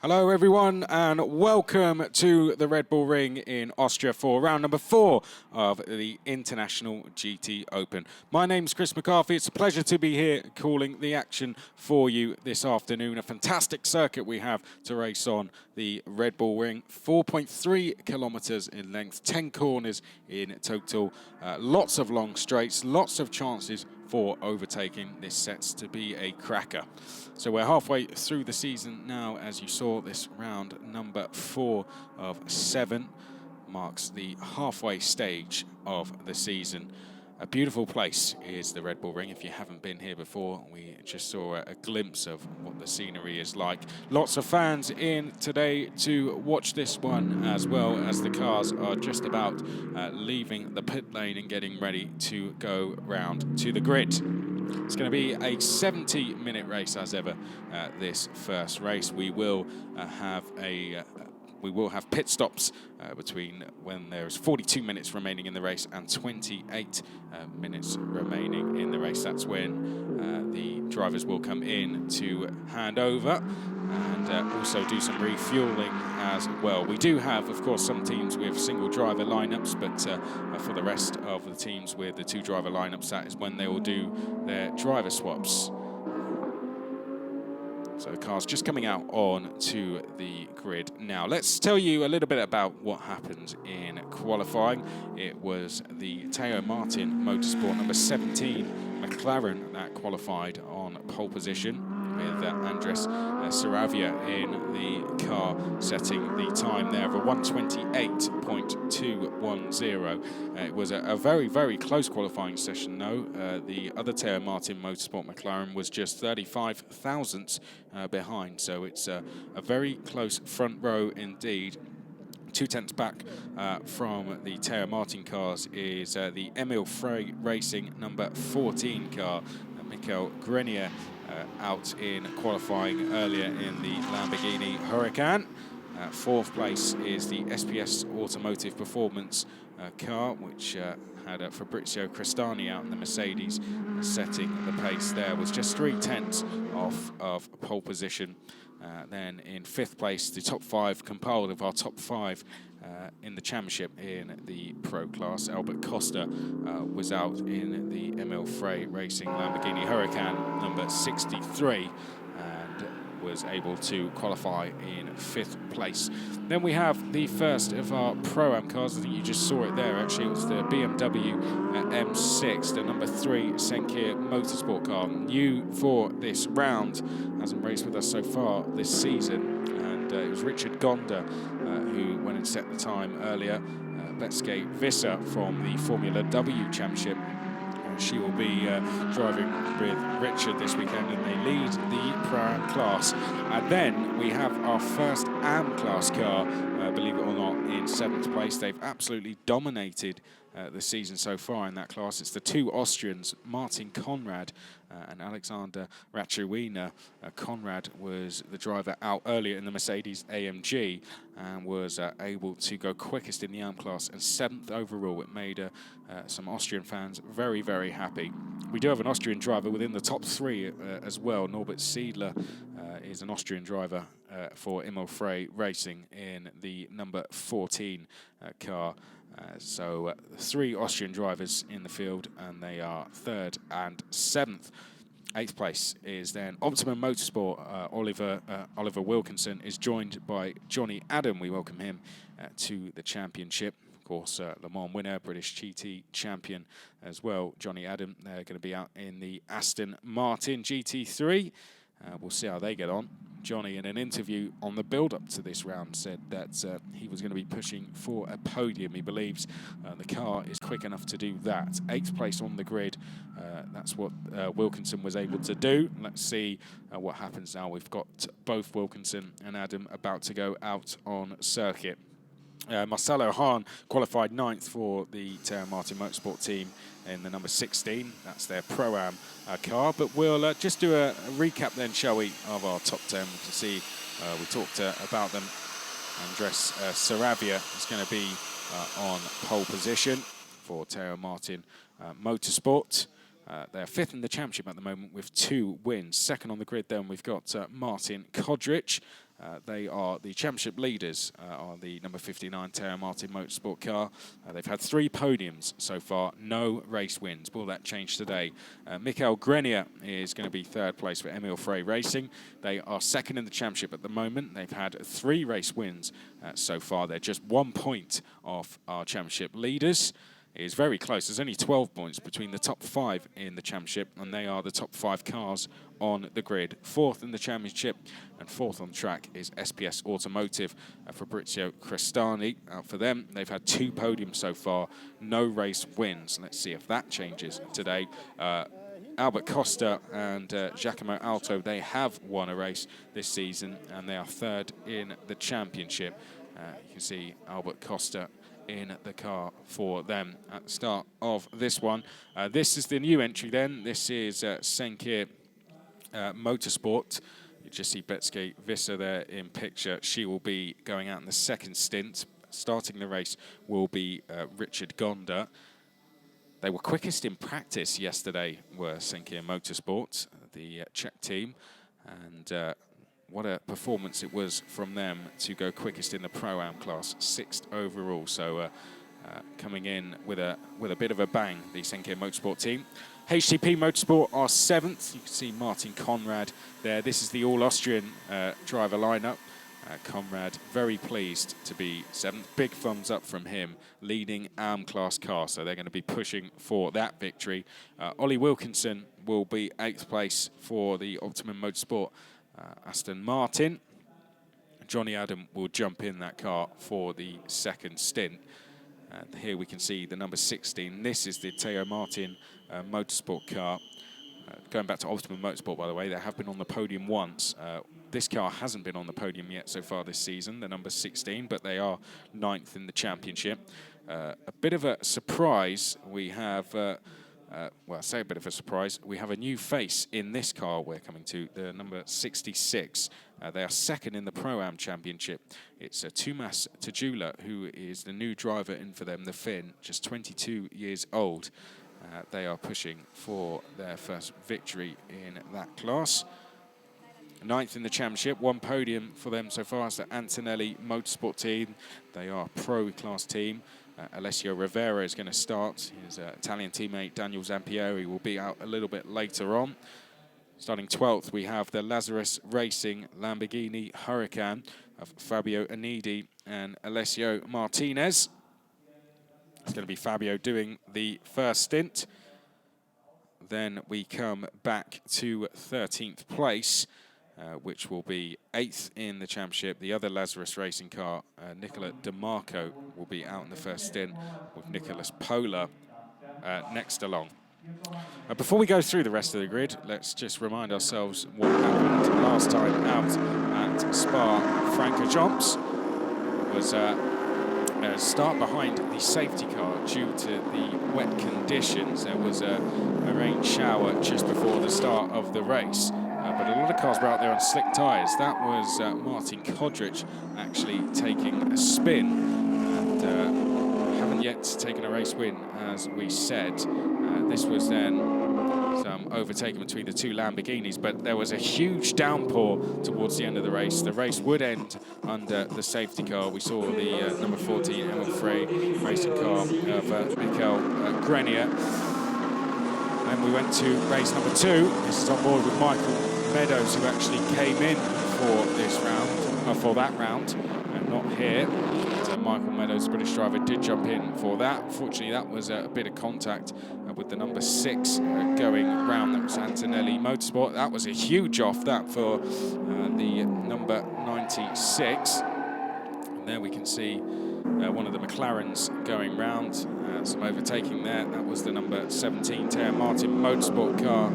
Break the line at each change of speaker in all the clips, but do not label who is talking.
Hello everyone and welcome to the Red Bull Ring in Austria for round number 4 of the International GT Open. My name's Chris McCarthy. It's a pleasure to be here calling the action for you this afternoon. A fantastic circuit we have to race on, the Red Bull Ring. 4.3 kilometers in length, 10 corners in total, lots of long straights, lots of chances for overtaking. This sets to be a cracker. So we're halfway through the season now. As you saw, this round number 4 of 7 marks the halfway stage of the season. A beautiful place is the Red Bull Ring. If you haven't been here before, we just saw a glimpse of what the scenery is like. Lots of fans in today to watch this one, as well as the cars are just about leaving the pit lane and getting ready to go round to the grid. It's going to be a 70-minute race as ever. This first race, we will have pit stops between when there's 42 minutes remaining in the race and 28 minutes remaining in the race. That's when the drivers will come in to hand over and also do some refueling as well. We do have, of course, some teams with single driver lineups, but for the rest of the teams with the 2 driver lineups, that is when they will do their driver swaps. So the car's just coming out on to the grid now. Let's tell you a little bit about what happened in qualifying. It was the Teo Martin Motorsport number 17 McLaren that qualified on pole position, with Andres Saravia in the car setting the time there of a 1:28.210. It was a very, very close qualifying session though. The other Teo Martin Motorsport McLaren was just 35 thousandths behind, so it's a very close front row indeed. 2 tenths back from the Teo Martin cars is the Emil Frey Racing number 14 car, Michael Grenier, out in qualifying earlier in the Lamborghini Huracan. 4th place is the SPS Automotive Performance car, which had Fabrizio Crestani out in the Mercedes, setting the pace there. Was just 3 tenths off of pole position. Then in 5th place, the top 5 compiled of our top 5 in the championship in the pro class. Albert Costa was out in the Emil Frey Racing Lamborghini Huracan number 63 and was able to qualify in 5th place. Then we have the first of our Pro-Am cars. I think you just saw it there actually. It was the BMW M6, the number 3 Senkir Motorsport car. New for this round, hasn't raced with us so far this season. And it was Richard Gonda who went and set the time earlier. Betske Visser from the Formula W Championship. She will be driving with Richard this weekend, and they lead the Pro-Am class. And then we have our first AM class car, believe it or not, in 7th place. They've absolutely dominated the season so far in that class. It's the 2 Austrians, Martin Conrad and Alexander Rachuina. Conrad was the driver out earlier in the Mercedes AMG and was able to go quickest in the AM class and 7th overall. It made some Austrian fans very, very happy. We do have an Austrian driver within the top 3 as well. Norbert Siedler is an Austrian driver for Emil Frey Racing in the number 14 car. So 3 Austrian drivers in the field, and they are 3rd and 7th. 8th place is then Optimum Motorsport. Oliver Wilkinson is joined by Johnny Adam. We welcome him to the championship. Of course, Le Mans winner, British GT champion as well. Johnny Adam, they're going to be out in the Aston Martin GT3. We'll see how they get on. Johnny, in an interview on the build-up to this round, said that he was going to be pushing for a podium. He believes the car is quick enough to do that. 8th place on the grid. That's what Wilkinson was able to do. Let's see what happens now. We've got both Wilkinson and Adam about to go out on circuit. Marcelo Hahn qualified 9th for the Teo Martin Motorsport team in the number 16. That's their Pro-Am car. But we'll just do a recap then, shall we, of our top 10. We can see we talked about them. Andres Saravia is going to be on pole position for Teo Martin Motorsport. They're 5th in the championship at the moment with 2 wins. 2nd on the grid then we've got Martin Kodrich. They are the championship leaders on the number 59 Teo Martin Motorsport car. They've had 3 podiums so far, no race wins. Will that change today? Michael Grenier is going to be 3rd place for Emil Frey Racing. They are 2nd in the championship at the moment. They've had 3 race wins so far. They're just 1 point off our championship leaders. It is very close. There's only 12 points between the top 5 in the championship, and they are the top 5 cars on the grid. 4th in the championship and 4th on track is SPS Automotive. Fabrizio Crestani out for them. They've had 2 podiums so far, no race wins. Let's see if that changes today. Albert Costa and Giacomo Alto, they have won a race this season, and they are 3rd in the championship. You can see Albert Costa in the car for them at the start of this one. This is the new entry then. This is Senkir Motorsport. You just see Betske Visser there in picture. She will be going out in the 2nd stint. Starting the race will be Richard Gonda. They were quickest in practice yesterday, were Senkir Motorsport, the Czech team. And what a performance it was from them to go quickest in the Pro-Am class, 6th overall. So coming in with a bit of a bang, the Senkir Motorsport team. HTP Motorsport are 7th. You can see Martin Conrad there. This is the all-Austrian driver lineup. Conrad very pleased to be 7th. Big thumbs up from him, leading AM class car. So they're going to be pushing for that victory. Ollie Wilkinson will be 8th place for the Optimum Motorsport Aston Martin. Johnny Adam will jump in that car for the 2nd stint. And here we can see the number 16. This is the Teo Martin Motorsport car. Going back to Optimum Motorsport, by the way, they have been on the podium once. This car hasn't been on the podium yet so far this season, the number 16, but they are 9th in the championship. A bit of a surprise, we have... well, I say a bit of a surprise. We have a new face in this car we're coming to, the number 66. They are 2nd in the Pro-Am Championship. It's Tumas Tajula, who is the new driver in for them, the Finn, just 22 years old. They are pushing for their first victory in that class. 9th in the championship, 1 podium for them so far. It's the Antonelli Motorsport team. They are a pro-class team. Alessio Rivera is going to start. His Italian teammate Daniel Zampieri will be out a little bit later on. Starting 12th, we have the Lazarus Racing Lamborghini Huracan of Fabio Anidi and Alessio Martinez. It's going to be Fabio doing the first stint. Then we come back to 13th place, which will be 8th in the championship. The other Lazarus Racing car, Nicola DeMarco, will be out in the first stint with Nicholas Pola next along. Before we go through the rest of the grid, let's just remind ourselves what happened last time out at Spa. Francorchamps was a start behind the safety car due to the wet conditions. There was a rain shower just before the start of the race. But a lot of cars were out there on slick tyres. That was Martin Kodrich actually taking a spin. And haven't yet taken a race win, as we said. This was then some overtaking between the 2 Lamborghinis, but there was a huge downpour towards the end of the race. The race would end under the safety car. We saw the number 14 Emil Frey racing car of Michael Grenier. Then we went to race number 2. This is on board with Michael Meadows, who actually came in for this round, for that round, and not here. So Michael Meadows, the British driver, did jump in for that. Unfortunately, that was a bit of contact with the number 6 going round. That was Antonelli Motorsport. That was a huge off that for the number 96. And there we can see one of the McLarens going round. Some overtaking there. That was the number 17 Teo Martin Motorsport car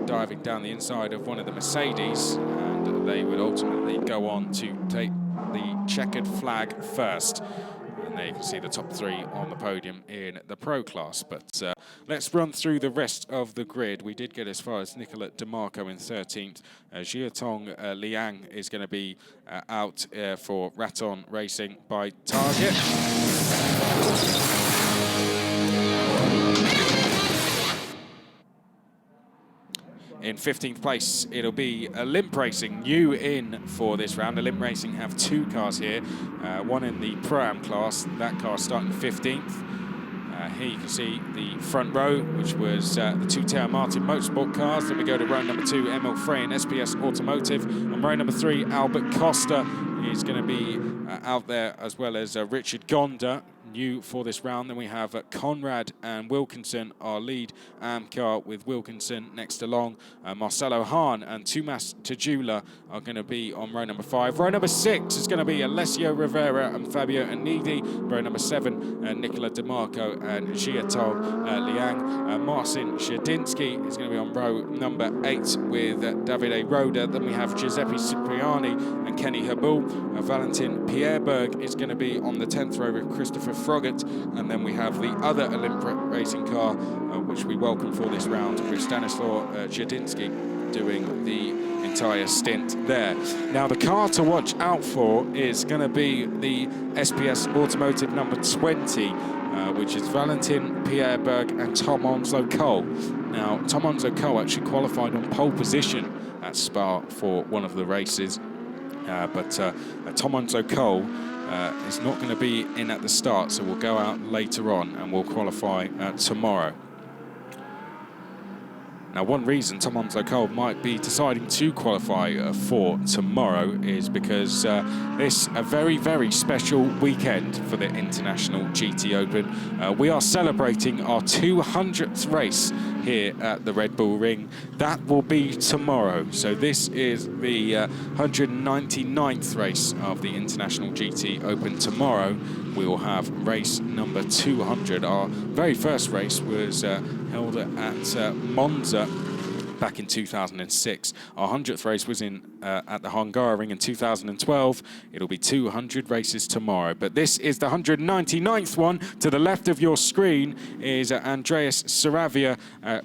diving down the inside of one of the Mercedes, and they would ultimately go on to take the checkered flag first. And there you can see the top 3 on the podium in the Pro class. But let's run through the rest of the grid. We did get as far as Nicola DeMarco in 13th. Jiatong Liang is going to be out for Raton Racing by Target. In 15th place, it'll be Olymp Racing, new in for this round. Olymp Racing have 2 cars here, one in the Pro-Am class. That car starting 15th. Here you can see the front row, which was the 2 Teo Martin Motorsport cars. Then we go to row number 2, Emil Frey and SPS Automotive. On row number 3, Albert Costa is going to be out there, as well as Richard Gonda, new for this round. Then we have Conrad and Wilkinson, our lead car, with Wilkinson next along. Marcelo Hahn and Tumas Tajula are going to be on row number 5. Row number 6 is going to be Alessio Rivera and Fabio Anidi. Row number 7, Nicola DeMarco and Xiaotong Liang. Marcin Shedinsky is going to be on row number 8 with Davide Roda. Then we have Giuseppe Cipriani and Kenny Habul. Valentin Pierberg is going to be on the 10th row with Christopher Froggatt, and then we have the other Olymp Racing car, which we welcome for this round, with Stanislaw Jadinsky doing the entire stint there. Now, the car to watch out for is going to be the SPS Automotive number 20, which is Valentin Pierberg and Tom Onslow Cole. Now, Tom Onslow Cole actually qualified on pole position at Spa for one of the races, but Tom Onslow Cole is not going to be in at the start, so we'll go out later on and we'll qualify tomorrow. Now, one reason Tom Onslow Cole might be deciding to qualify for tomorrow is because this a very, very special weekend for the International GT Open. We are celebrating our 200th race here at the Red Bull Ring. That will be tomorrow. So this is the 199th race of the International GT Open. Tomorrow we will have race number 200. Our very first race was held at Monza back in 2006. Our 100th race was at the Hungaroring in 2012. It'll be 200 races tomorrow. But this is the 199th one. To the left of your screen is Andreas Saravia,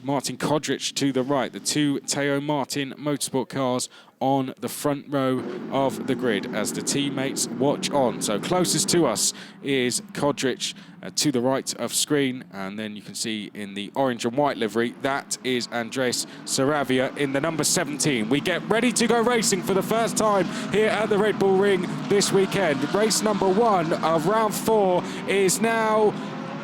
Martin Kodrich to the right. The 2 Teo Martin Motorsport cars on the front row of the grid as the teammates watch on. So closest to us is Kodrich to the right of screen, and then you can see in the orange and white livery, that is Andres Saravia in the number 17. We get ready to go racing for the first time here at the Red Bull Ring this weekend. Race number 1 of round 4 is now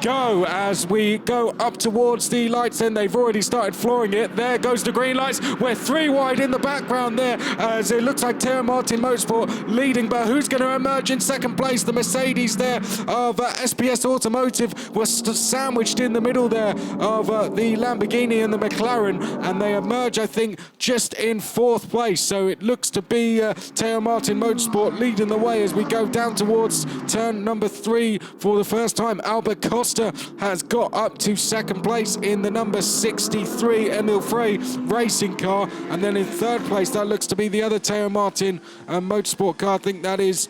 go as we go up towards the lights, and they've already started flooring it. There goes the green lights. We're 3 wide in the background there as it looks like Teo Martin Motorsport leading, but who's going to emerge in second place? The Mercedes there of SPS Automotive was sandwiched in the middle there of the Lamborghini and the McLaren, and they emerge, I think, just in 4th place. So it looks to be Teo Martin Motorsport leading the way as we go down towards turn number 3 for the first time. Albert Costa has got up to second place in the number 63 Emil Frey racing car, and then in 3rd place that looks to be the other Teo Martin Motorsport car. I think that is,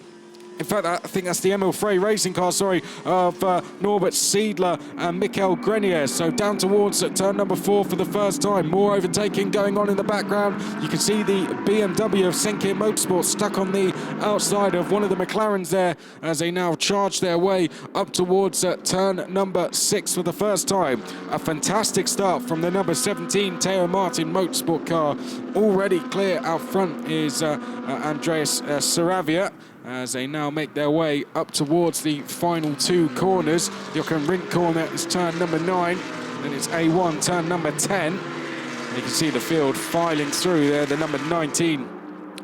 in fact, I think that's the Emil Frey racing car, sorry, of Norbert Seidler and Michael Grenier. So down towards turn number 4 for the first time. More overtaking going on in the background. You can see the BMW of Senke Motorsport stuck on the outside of one of the McLarens there as they now charge their way up towards turn number 6 for the first time. A fantastic start from the number 17 Teo Martin Motorsport car. Already clear out front is Andreas Saravia, as they now make their way up towards the final 2 corners. Jochen Rindt corner is turn number 9, and it's A1 turn number 10. And you can see the field filing through there, the number 19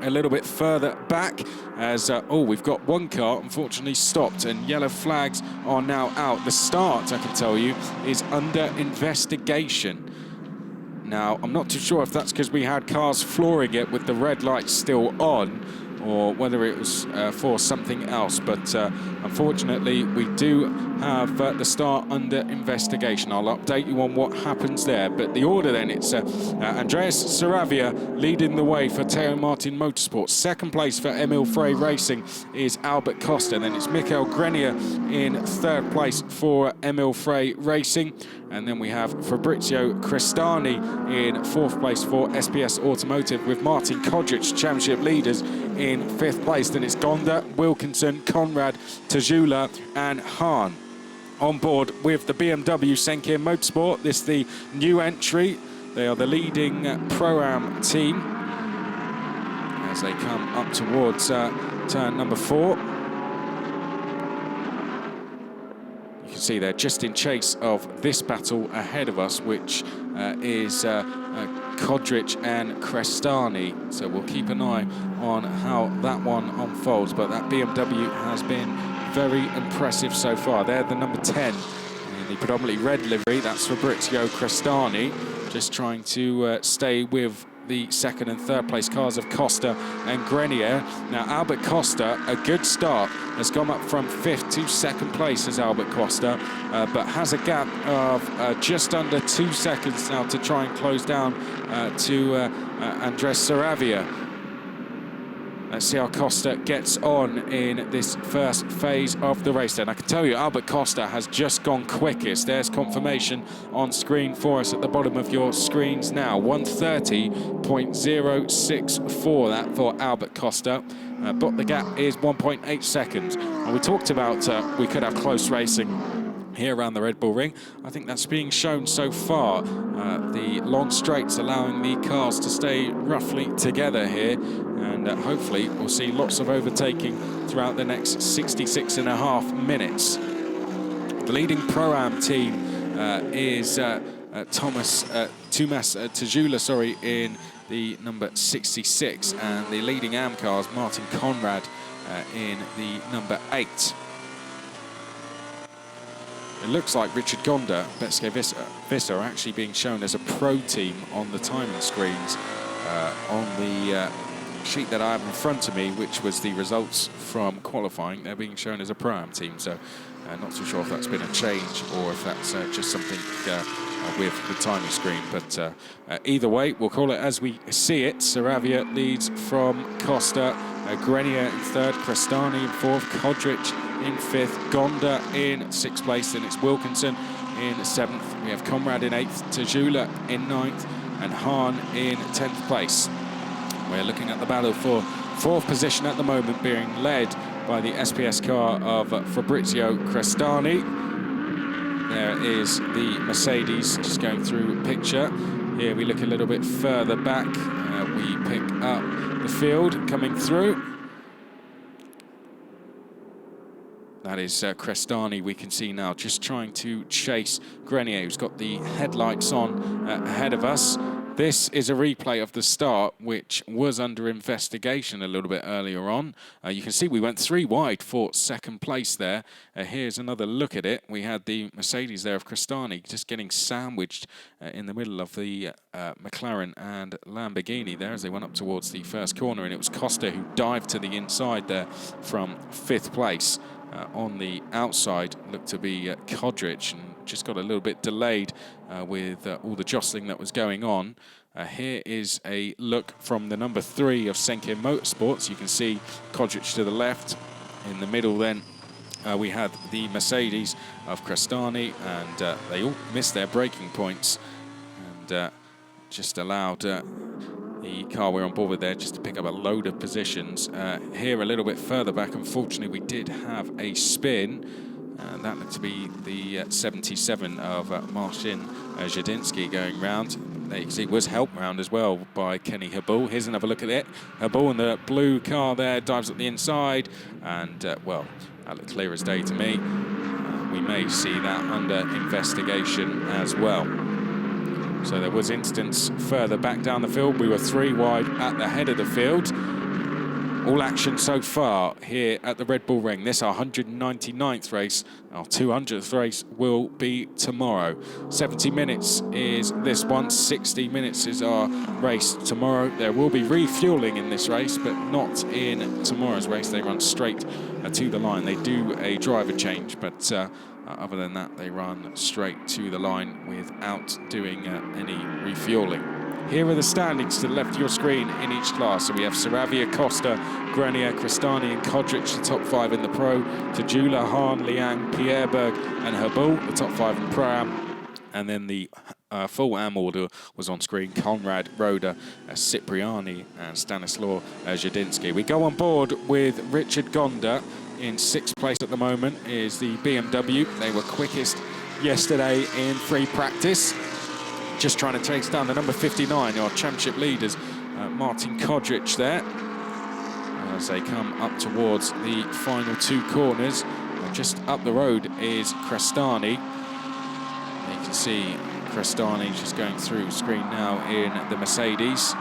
a little bit further back as, we've got one car unfortunately stopped and yellow flags are now out. The start, I can tell you, is under investigation. Now, I'm not too sure if that's because we had cars flooring it with the red lights still on, or whether it was for something else, but unfortunately we do have the start under investigation. I'll update you on what happens there, but the order then, it's Andreas Saravia leading the way for Teo Martin Motorsport. Second place for Emil Frey Racing is Albert Costa, and then it's Michael Grenier in 3rd place for Emil Frey Racing. And then we have Fabrizio Crestani in 4th place for SPS Automotive, with Martin Kodrich, championship leaders, in 5th place. Then it's Gonda, Wilkinson, Conrad, Tajula and Hahn. On board with the BMW Senke Motorsport, this is the new entry They are the leading Pro-Am team as they come up towards turn number 4. You can see they're just in chase of this battle ahead of us, which is Kodric and Crestani. So we'll keep an eye on how that one unfolds. But that BMW has been very impressive so far. They're the number 10 in the predominantly red livery. That's Fabrizio Crestani, just trying to stay with the second and third place cars of Costa and Grenier. Now Albert Costa, a good start, has gone up from 5th to 2nd place as Albert Costa, but has a gap of just under 2 seconds now to try and close down to Andres Saravia. Let's see how Costa gets on in this first phase of the race then. I can tell you Albert Costa has just gone quickest. There's confirmation on screen for us at the bottom of your screens now. 1:30.064 that for Albert Costa. But the gap is 1.8 seconds. And we talked about we could have close racing here around the Red Bull Ring. I think that's being shown so far. The long straights allowing the cars to stay roughly together here, and hopefully we'll see lots of overtaking throughout the next 66.5 minutes. The leading Pro-Am team is Tomas Tajula, in the number 66, and the leading AM cars Martin Conrad in the number 8. It looks like Richard Gonda, Betske Vista are actually being shown as a pro team on the timing screens on the sheet that I have in front of me, which was the results from qualifying. They're being shown as a Pro-Am team, so not too sure if that's been a change or if that's just something with the timing screen. But either way, we'll call it as we see it. Saravia leads from Costa, Grenier in 3rd, Crestani in 4th, Kodric in 5th, Gonda in 6th place, then it's Wilkinson in 7th. We have Conrad in 8th, Tajula in 9th, and Hahn in 10th place. We're looking at the battle for 4th position at the moment, being led by the SPS car of Fabrizio Crestani. There is the Mercedes just going through picture. Here we look a little bit further back. We pick up the field coming through. That is Crestani, we can see now, just trying to chase Grenier, who's got the headlights on ahead of us. This is a replay of the start, which was under investigation a little bit earlier on. You can see we went 3 wide for 2nd place there. Here's another look at it. We had the Mercedes there of Crestani just getting sandwiched in the middle of the McLaren and Lamborghini there as they went up towards the first corner, and it was Costa who dived to the inside there from 5th place. On the outside looked to be Kodric, and just got a little bit delayed with all the jostling that was going on. Here is a look from the number 3 of Senke Motorsports. You can see Kodric to the left. In the middle then we had the Mercedes of Crestani, and they all missed their braking points and just allowed the car we're on board with there just to pick up a load of positions. Here a little bit further back, unfortunately, we did have a spin. That looked to be the 77 of Marcin Zadinsky going round. There you can see it was helped round as well by Kenny Habul. Here's another look at it. Habul in the blue car there dives up the inside, and well, that looked clear as day to me. We may see that under investigation as well. So there was instance further back down the field. We were 3 wide at the head of the field. All action so far here at the Red Bull Ring. This our 199th race. Our 200th race will be tomorrow. 70 minutes is this one. 60 minutes is our race tomorrow. There will be refueling in this race, but not in tomorrow's race. They run straight to the line. They do a driver change, but other than that, they run straight to the line without doing any refueling. Here are the standings to the left of your screen in each class. So we have Saravia, Costa, Grenier, Crestani and Kodric, the top 5 in the Pro. Tajula, Hahn, Liang, Pierreberg and Habul, the top 5 in Pro-Am. And then the full AM order was on screen. Conrad, Roda, Cipriani and Stanislaw Zadinsky. We go on board with Richard Gonda. In 6th place at the moment is the BMW. They were quickest yesterday in free practice. just trying to chase down the number 59, our championship leaders, Martin Kodric there, as they come up towards the final two corners. Just up the road is Crestani. You can see Crestani just going through screen now in the Mercedes.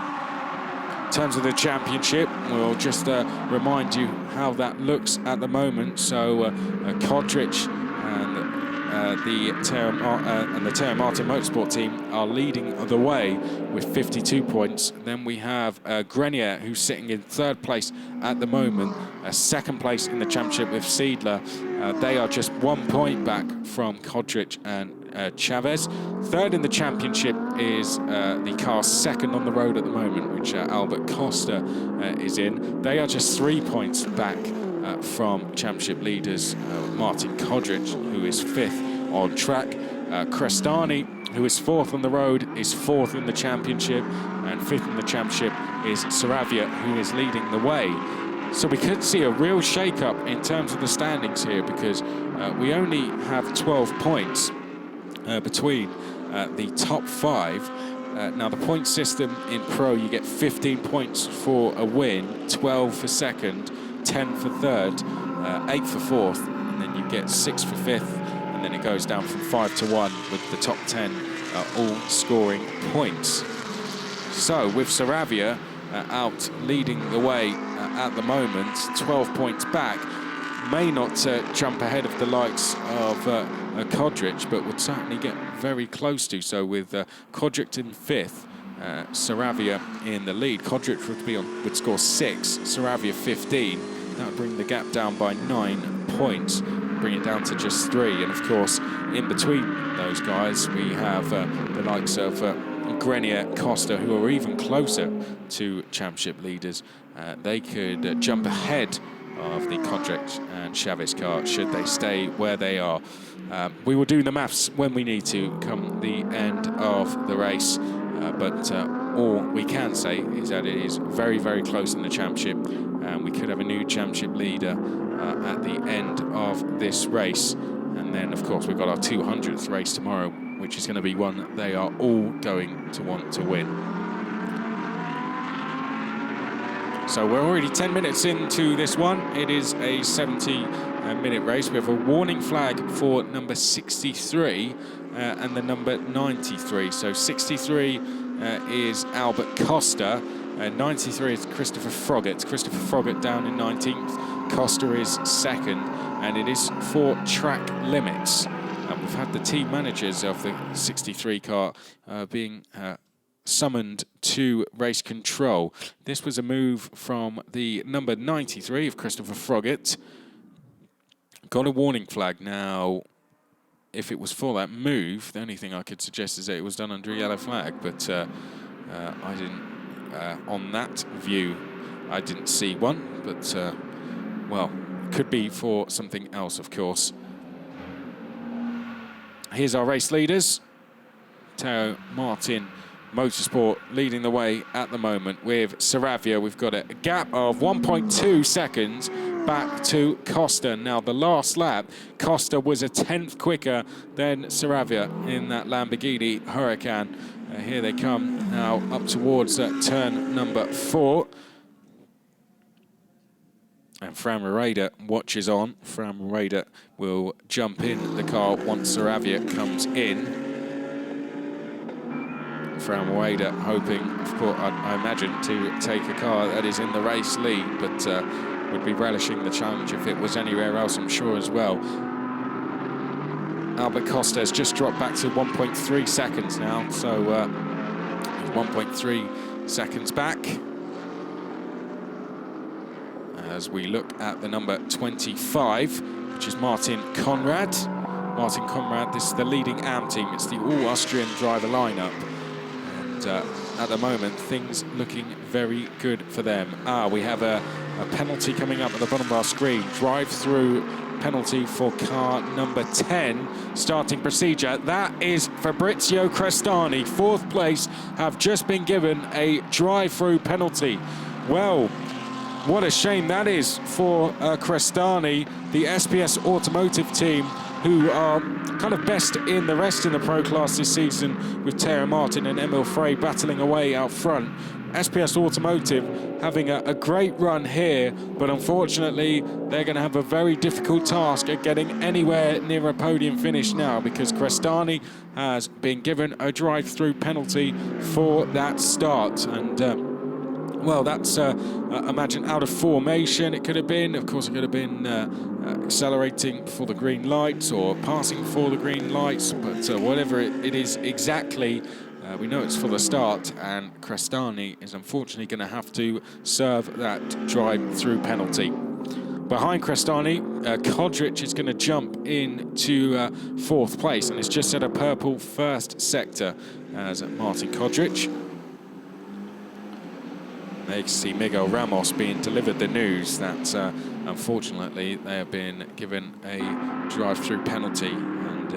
In terms of the championship, we'll just remind you how that looks at the moment. So Kodric and the Teo Martin Motorsport team are leading the way with 52 points. Then we have Grenier, who's sitting in third place at the moment. Second place in the championship with Seidler. They are just 1 point back from Kodric and Chavez. Third in the championship is the car second on the road at the moment, which Albert Costa is in. They are just 3 points back from championship leaders Martin Kodric, who is fifth on track. Crestani, who is fourth on the road, is fourth in the championship, and fifth in the championship is Saravia, who is leading the way. So we could see a real shake-up in terms of the standings here, because we only have 12 points between the top five. Now, the point system in Pro, you get 15 points for a win, 12 for second, 10 for third, 8 for fourth, and then you get 6 for fifth, and then it goes down from 5 to 1 with the top 10 all scoring points. So with Saravia out leading the way at the moment, 12 points back, may not jump ahead of the likes of Kodric, but would certainly get very close to. So with Kodric in fifth, Saravia in the lead. Kodric would score 6, Saravia 15. That would bring the gap down by 9 points, bring it down to just 3. And of course, in between those guys, we have the likes of Grenier, Costa, who are even closer to championship leaders. They could jump ahead of the Kodric and Chavez car should they stay where they are. We will do the maths when we need to come the end of the race, but all we can say is that it is very, very close in the championship, and we could have a new championship leader at the end of this race. And then, of course, we've got our 200th race tomorrow, which is going to be one that they are all going to want to win. So we're already 10 minutes into this one. It is a 70-minute race. We have a warning flag for number 63 and the number 93. So 63 is Albert Costa, 93 is Christopher Froggatt. Christopher Froggatt down in 19th. Costa is second, and it is for track limits. We've had the team managers of the 63 car being summoned to race control. This was a move from the number 93 of Christopher Froggatt. Got a warning flag. Now, if it was for that move, the only thing I could suggest is that it was done under a yellow flag, but I didn't, on that view, I didn't see one, but, well, could be for something else, of course. Here's our race leaders. Teo Martin Motorsport leading the way at the moment. With Saravia, we've got a gap of 1.2 seconds back to Costa. Now, the last lap, Costa was a 10th quicker than Saravia in that Lamborghini Huracan. Here they come now up towards turn number 4. And Fran Moreda watches on. Fran Moreda will jump in the car once Saravia comes in. Fran Moreda hoping, of course, I imagine, to take a car that is in the race lead, but would be relishing the challenge if it was anywhere else, I'm sure, as well. Albert Costa has just dropped back to 1.3 seconds now, so 1.3 seconds back. As we look at the number 25, which is Martin Conrad. Martin Conrad, this is the leading AM team. It's the all-Austrian driver lineup. And at the moment, things looking very good for them. We have a penalty coming up at the bottom of our screen. Drive-through penalty for car number 10. Starting procedure. That is Fabrizio Crestani. 4th place, have just been given a drive-through penalty. Well, what a shame that is for Crestani, the SPS Automotive team, who are kind of best in the rest in the Pro Class this season, with Tara Martin and Emil Frey battling away out front. SPS Automotive having a great run here, but unfortunately they're going to have a very difficult task at getting anywhere near a podium finish now, because Crestani has been given a drive-through penalty for that start. And well, that's, imagine, out of formation it could have been. Of course, it could have been accelerating for the green lights or passing for the green lights. But whatever it is exactly, we know it's for the start. And Crestani is unfortunately going to have to serve that drive-through penalty. Behind Crestani, Kodric is going to jump into fourth place. And it's just at a purple first sector as Martin Kodric. There you can see Miguel Ramos being delivered the news that unfortunately they have been given a drive-through penalty, and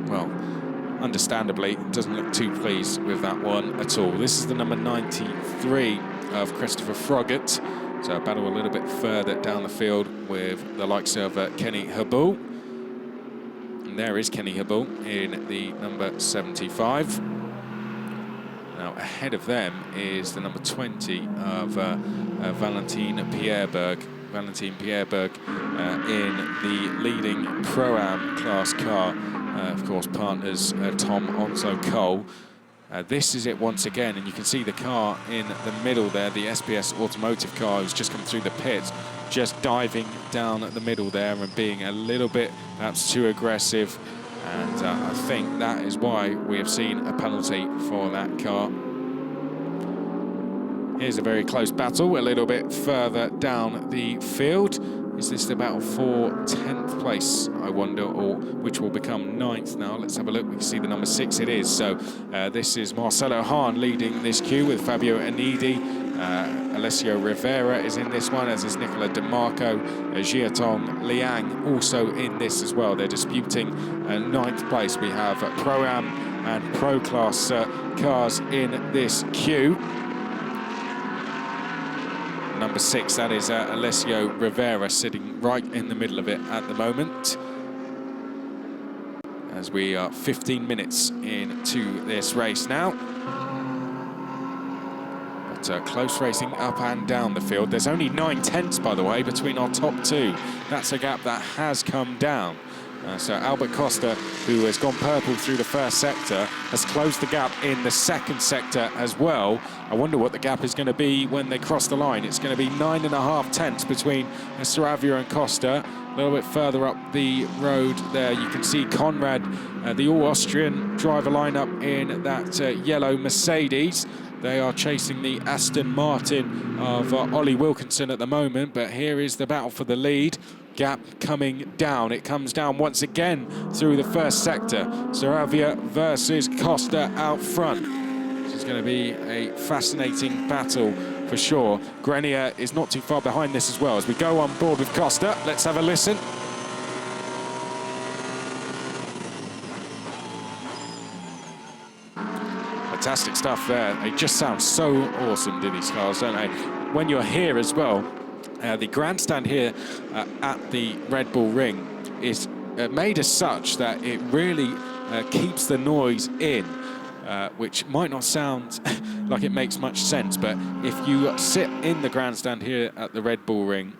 well, understandably doesn't look too pleased with that one at all. This is the number 93 of Christopher Froggatt, so a battle a little bit further down the field with the likes of Kenny Habul. And there is Kenny Habul in the number 75. Now, ahead of them is the number 20 of Valentin Pierreberg. Valentin Pierreberg in the leading Pro-Am class car. Of course, partners Tom Onzo Cole. This is it once again, and you can see the car in the middle there, the SPS Automotive car, who's just come through the pits, just diving down the middle there and being a little bit perhaps too aggressive. And I think that is why we have seen a penalty for that car. Here's a very close battle, a little bit further down the field. Is this the battle for 10th place, I wonder, or which will become 9th now? Let's have a look. We can see the number 6 it is. So this is Marcelo Hahn leading this queue with Fabio Anidi. Alessio Rivera is in this one, as is Nicola DeMarco. Giatong Liang also in this as well. They're disputing 9th place. We have Pro-Am and Pro-Class cars in this queue. Number 6, that is Alessio Rivera, sitting right in the middle of it at the moment, as we are 15 minutes into this race now. But close racing up and down the field. There's only 9 tenths, by the way, between our top two. That's a gap that has come down. So Albert Costa, who has gone purple through the first sector, has closed the gap in the second sector as well. I wonder what the gap is going to be when they cross the line. It's going to be 9.5 tenths between Saravia and Costa. A little bit further up the road there, you can see Conrad, the all-Austrian driver lineup in that yellow Mercedes. They are chasing the Aston Martin of Ollie Wilkinson at the moment, but here is the battle for the lead. Gap coming down. It comes down once again through the first sector. Saravia versus Costa out front. This is going to be a fascinating battle for sure. Grenier is not too far behind this as well. As we go on board with Costa, let's have a listen. Fantastic stuff there. They just sound so awesome, do these cars, don't they? When you're here as well, the grandstand here at the Red Bull Ring is made as such that it really keeps the noise in, which might not sound like it makes much sense, but if you sit in the grandstand here at the Red Bull Ring,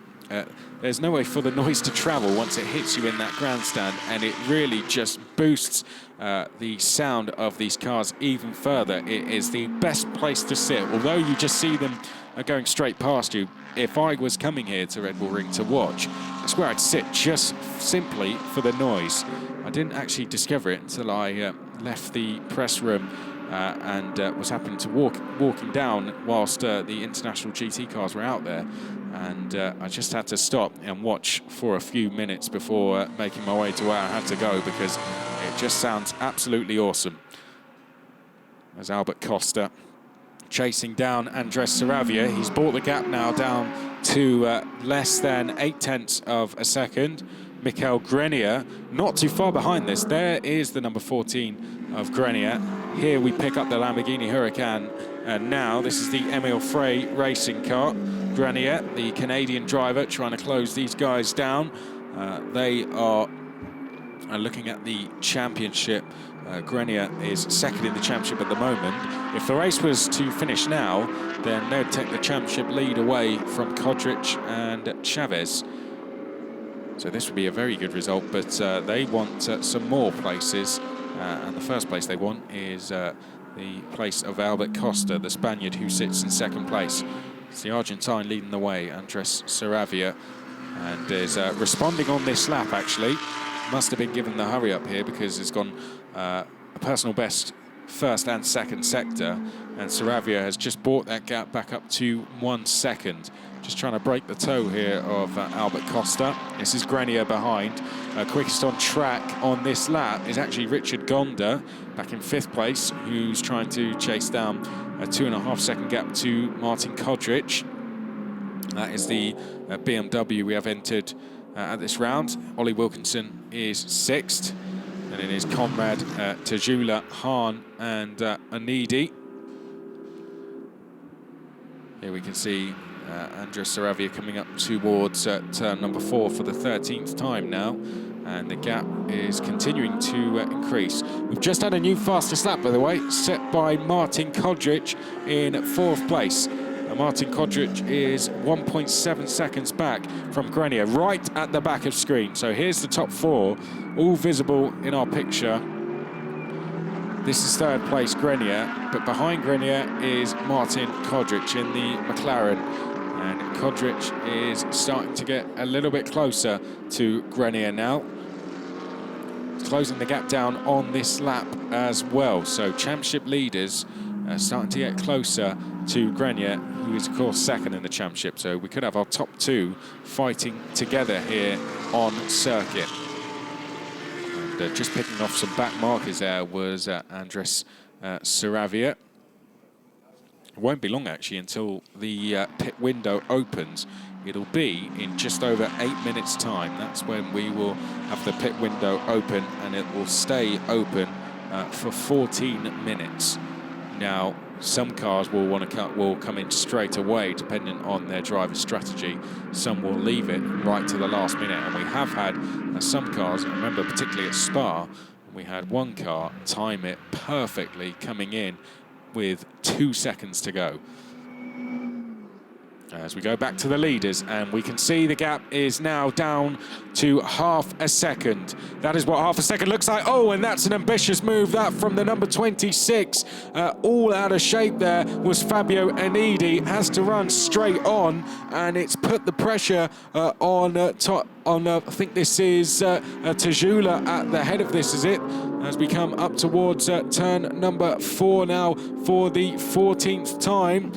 there's no way for the noise to travel once it hits you in that grandstand, and it really just boosts the sound of these cars even further. It is the best place to sit, although you just see them going straight past you. If I was coming here to Red Bull Ring to watch, that's where I'd sit, just simply for the noise. I didn't actually discover it until I left the press room and was happening to walking down whilst the international GT cars were out there, and I just had to stop and watch for a few minutes before making my way to where I had to go, because it just sounds absolutely awesome. There's Albert Costa chasing down Andres Saravia. He's brought the gap now down to less than 8 tenths of a second. Michael Grenier not too far behind this. There is the number 14 of Grenier. Here we pick up the Lamborghini Huracan, and now this is the Emile Frey racing car. Grenier, the Canadian driver, trying to close these guys down. They are looking at the championship. Grenier is second in the championship at the moment. If the race was to finish now, then they'd take the championship lead away from Kodric and Chavez. So this would be a very good result, but they want some more places. And the first place they want is the place of Albert Costa, the Spaniard who sits in second place. It's the Argentine leading the way, Andres Saravia, and is responding on this lap, actually. Must have been given the hurry up here because it's gone a personal best first and second sector, and Saravia has just brought that gap back up to 1 second. Just trying to break the toe here of Albert Costa. This is Grenier behind. Quickest on track on this lap is actually Richard Gonda, back in 5th place, who's trying to chase down a 2.5 second gap to Martin Kodric. That is the BMW we have entered at this round. Ollie Wilkinson is 6th. And it is Conrad, Tajula, Hahn and Anidi. Here we can see Andres Saravia coming up towards turn number 4 for the 13th time now. And the gap is continuing to increase. We've just had a new fastest lap, by the way, set by Martin Kodric in 4th place. Martin Kodric is 1.7 seconds back from Grenier, right at the back of screen. So here's the top 4, all visible in our picture. This is 3rd place Grenier, but behind Grenier is Martin Kodric in the McLaren. And Kodric is starting to get a little bit closer to Grenier now. Closing the gap down on this lap as well. So championship leaders are starting to get closer to Grenier, who is of course 2nd in the championship. So we could have our top 2 fighting together here on circuit. And just picking off some back markers there was Andres Saravia. It won't be long actually until the pit window opens. It'll be in just over 8 minutes time. That's when we will have the pit window open, and it will stay open for 14 minutes. Now, some cars will come in straight away, depending on their driver's strategy. Some will leave it right to the last minute, and we have had some cars, I remember particularly at Spa, we had one car time it perfectly coming in with 2 seconds to go. As we go back to the leaders, and we can see the gap is now down to half a second. That is what half a second looks like. Oh, and that's an ambitious move, that from the number 26. All out of shape there was Fabio Anidi. Has to run straight on, and it's put the pressure on I think this is Tajula at the head of this, is it? As we come up towards turn number 4 now for the 14th time.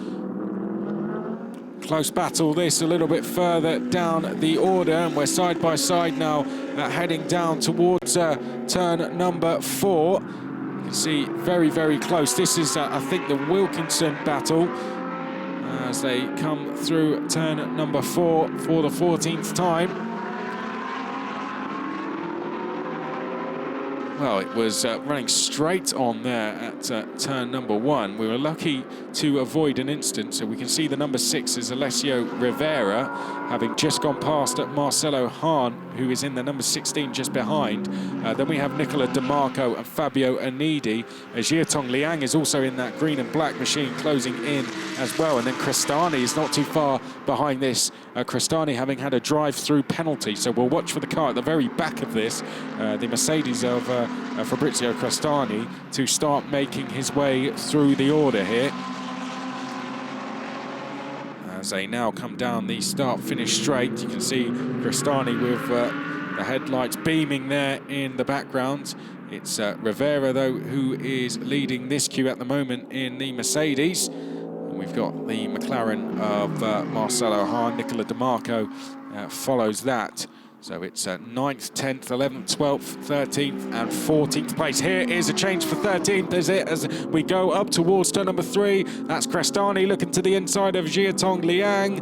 Close battle this a little bit further down the order, and we're side by side now heading down towards turn number 4. You can see very, very close. This is, I think, the Wilkinson battle as they come through turn number 4 for the 14th time. Well, it was running straight on there at turn number 1. We were lucky to avoid an incident, so we can see the number 6 is Alessio Rivera, having just gone past Marcelo Hahn, who is in the number 16 just behind. Then we have Nicola DeMarco and Fabio Anidi. Jiatong Liang is also in that green and black machine, closing in as well. And then Crestani is not too far behind this. Crestani having had a drive-through penalty, so we'll watch for the car at the very back of this, the Mercedes of Fabrizio Crestani, to start making his way through the order here. As they now come down the start-finish straight, you can see Crestani with the headlights beaming there in the background. It's Rivera, though, who is leading this queue at the moment in the Mercedes. And we've got the McLaren of Marcelo Hahn. Nicola DeMarco follows that. So it's 9th, 10th, 11th, 12th, 13th and 14th place. Here is a change for 13th, is it, as we go up towards turn number 3. That's Crestani looking to the inside of Jiatong Liang,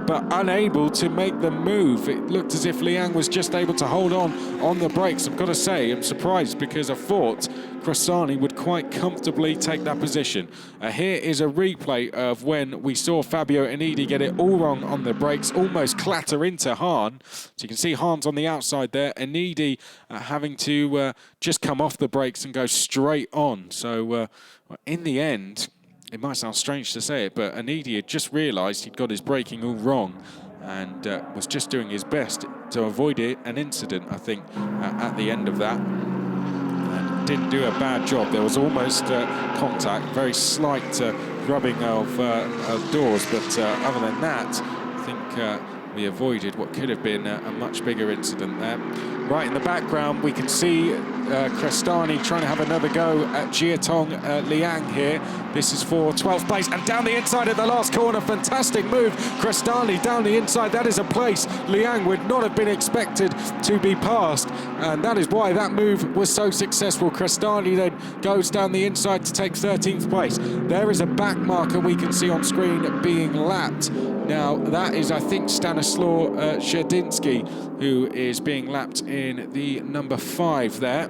but unable to make the move. It looked as if Liang was just able to hold on the brakes. I've got to say, I'm surprised, because I thought Crestani would quite comfortably take that position. Here is a replay of when we saw Fabio Enidi get it all wrong on the brakes, almost clatter into Hahn. So you can see Hahn's on the outside there, Enidi having to just come off the brakes and go straight on. So in the end, it might sound strange to say it, but Enidi had just realised he'd got his braking all wrong and was just doing his best to avoid an incident, I think, at the end of that. And didn't do a bad job. There was almost contact, very slight rubbing of doors, but other than that, I think we avoided what could have been a much bigger incident there. Right in the background, we can see Crestani trying to have another go at Jiatong Liang here. This is for 12th place, and down the inside at the last corner, fantastic move. Crestani down the inside, that is a place Liang would not have been expected to be passed, and that is why that move was so successful. Crestani then goes down the inside to take 13th place. There is a back marker we can see on screen being lapped. Now, that is, I think, Stanislaw Shedinsky, who is being lapped in the number 5 there.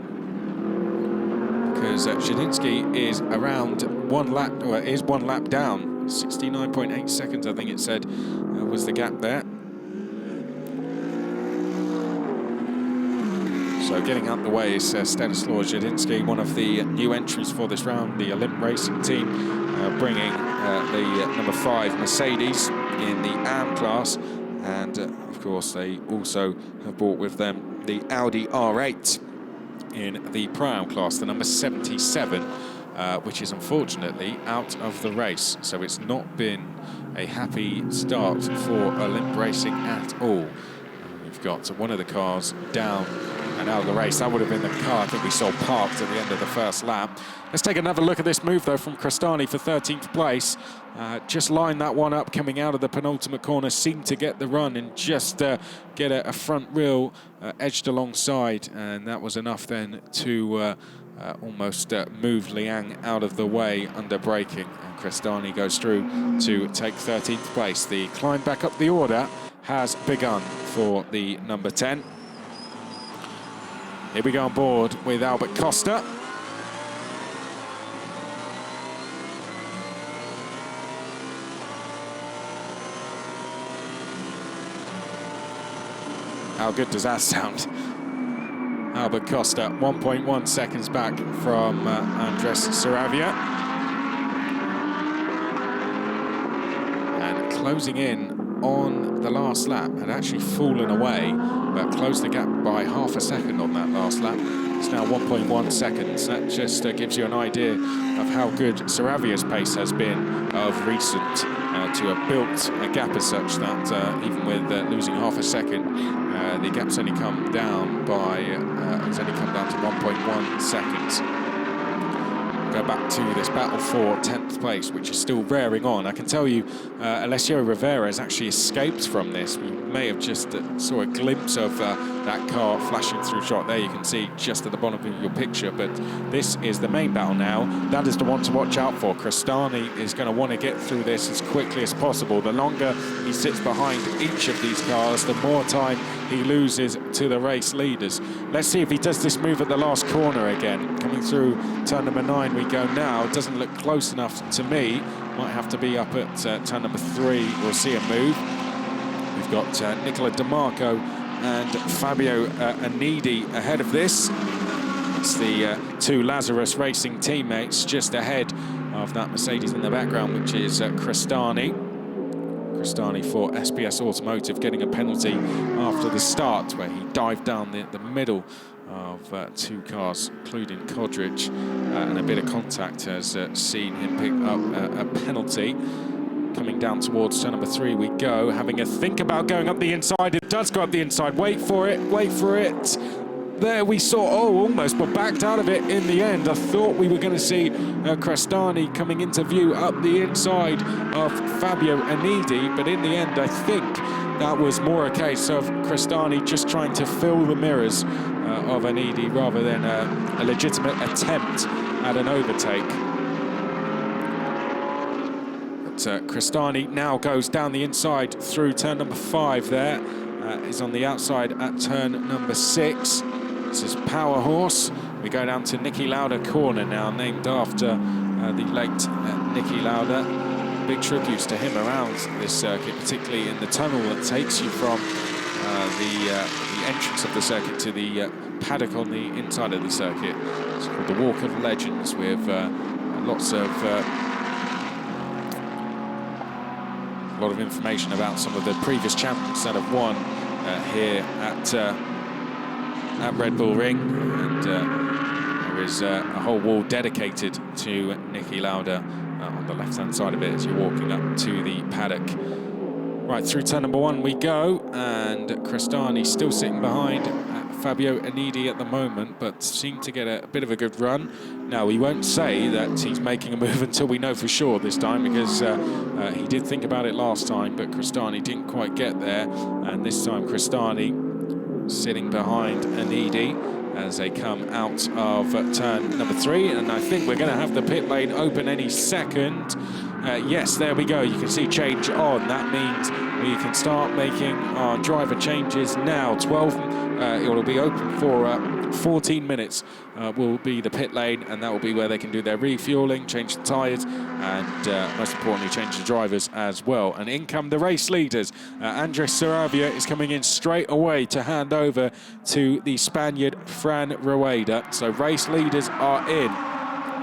Because Shedinsky is around 1 lap, or is 1 lap down. 69.8 seconds, I think it said, was the gap there. So getting out the way is Stanislaw Shedinsky, one of the new entries for this round, the Olymp Racing team, bringing the number 5 Mercedes in the AM class, and of course they also have brought with them the Audi R8 in the Pro-Am class, the number 77, which is unfortunately out of the race. So it's not been a happy start for Olymp Racing at all. We've got one of the cars down and out of the race. That would have been the car I think we saw parked at the end of the first lap. Let's take another look at this move though from Crestani for 13th place. Just lined that one up coming out of the penultimate corner, seemed to get the run and just get a front wheel edged alongside, and that was enough then to almost move Liang out of the way under braking, and Crestani goes through to take 13th place. The climb back up the order has begun for the number 10. Here we go on board with Albert Costa. How good does that sound? Albert Costa, 1.1 seconds back from Andres Saravia. And closing in on the last lap, had actually fallen away, but closed the gap by half a second on that last lap. It's now 1.1 seconds. That just gives you an idea of how good Saravia's pace has been of recent, to have built a gap as such that even with losing half a second, the gap's only come down by, it's only come down to 1.1 seconds. Go back to this battle for 10th place, which is still rearing on. I can tell you, Alessio Rivera has actually escaped from this. We may have just saw a glimpse of that car flashing through shot there. You can see just at the bottom of your picture, but this is the main battle now. That is the one to watch out for. Crestani is going to want to get through this as quickly as possible. The longer he sits behind each of these cars, the more time he loses to the race leaders. Let's see if he does this move at the last corner again. Coming through turn number 9 we go now. It doesn't look close enough to me. Might have to be up at turn number 3. We'll see a move. We've got Nicola DeMarco and Fabio Enidi ahead of this. It's the 2 Lazarus Racing teammates just ahead of that Mercedes in the background, which is Crestani. Crestani for SPS Automotive getting a penalty after the start where he dived down the middle of 2 cars, including Kodrich, and a bit of contact has seen him pick up a penalty. Coming down towards turn number 3 we go, having a think about going up the inside. It does go up the inside. Wait for it, wait for it. There we saw, almost, but backed out of it in the end. I thought we were going to see Crestani coming into view up the inside of Fabio Enidi, but in the end, I think that was more a case of Crestani just trying to fill the mirrors of Enidi rather than a legitimate attempt at an overtake. Crestani now goes down the inside through turn number 5 there. Is on the outside at turn number 6. This is Power Horse We go down to Niki Lauda Corner now, named after the late Niki Lauda. Big tributes to him around this circuit, particularly in the tunnel that takes you from the entrance of the circuit to the paddock on the inside of the circuit. It's called the Walk of Legends, with lots of a lot of information about some of the previous champions that have won here at Red Bull Ring, and there is a whole wall dedicated to Niki Lauda on the left-hand side of it as you're walking up to the paddock. Right, through turn number 1 we go, and Crestani still sitting behind Fabio Anidi at the moment, but seemed to get a bit of a good run. Now, we won't say that he's making a move until we know for sure this time, because he did think about it last time, but Crestani didn't quite get there. And this time, Crestani sitting behind Anidi as they come out of turn number 3. And I think we're going to have the pit lane open any second. Yes, there we go. You can see change on. That means we can start making our driver changes now. It will be open for 14 minutes will be the pit lane, and that will be where they can do their refueling, change the tyres, and most importantly, change the drivers as well. And in come the race leaders. Andres Sarabia is coming in straight away to hand over to the Spaniard Fran Rueda. So race leaders are in.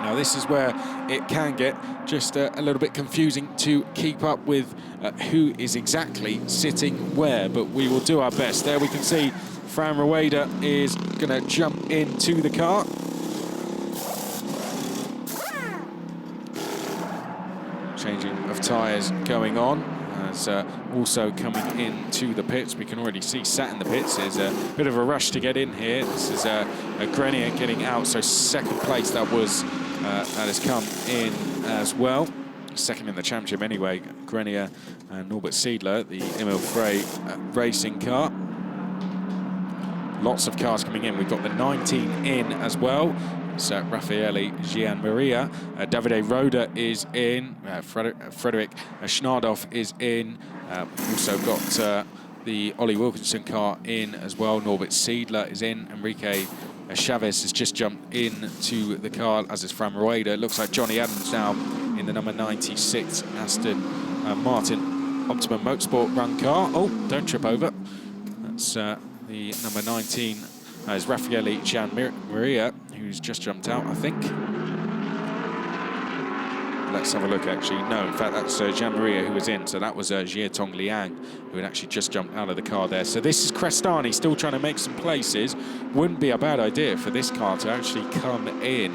Now, this is where it can get just a little bit confusing to keep up with who is exactly sitting where, but we will do our best. There we can see Fran Rueda is going to jump into the car. Changing of tyres going on. As also coming into the pits, we can already see sat in the pits. There's a bit of a rush to get in here. This is Grenier getting out, so second place that has come in as well. Second in the championship anyway, Grenier and Norbert Siedler, the Emil Frey racing car. Lots of cars coming in. We've got the 19 in as well. So Raffaele Gianmaria, Davide Roda is in, Frederick Schnardoff is in. We've also got the Ollie Wilkinson car in as well. Norbert Siedler is in. Enrique Chavez has just jumped into the car, as is Fran Rueda. It looks like Johnny Adams now in the number 96 Aston Martin Optimum Motorsport run car. Oh, don't trip over. That's the number 19 is Raffaele Gianmaria, who's just jumped out, I think. Let's have a look, actually. No, in fact, that's Gianmaria who was in. So that was Jie Tong Liang, who had actually just jumped out of the car there. So this is Crestani still trying to make some places. Wouldn't be a bad idea for this car to actually come in.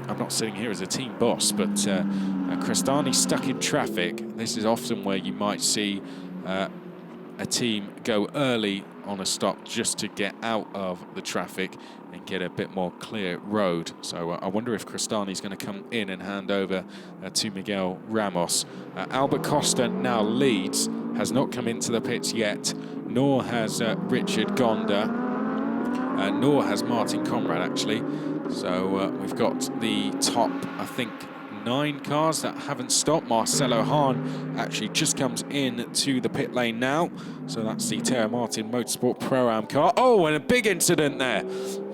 I'm not sitting here as a team boss, but Crestani stuck in traffic. This is often where you might see a team go early on a stop just to get out of the traffic and get a bit more clear road. So I wonder if Crestani's going to come in and hand over to Miguel Ramos. Albert Costa now leads, has not come into the pits yet, nor has Richard Gonda, nor has Martin Conrad, actually. So we've got the top, I think, 9 cars that haven't stopped. Marcelo Hahn actually just comes in to the pit lane now. So that's the Teo Martin Motorsport Pro-Am car. Oh, and a big incident there.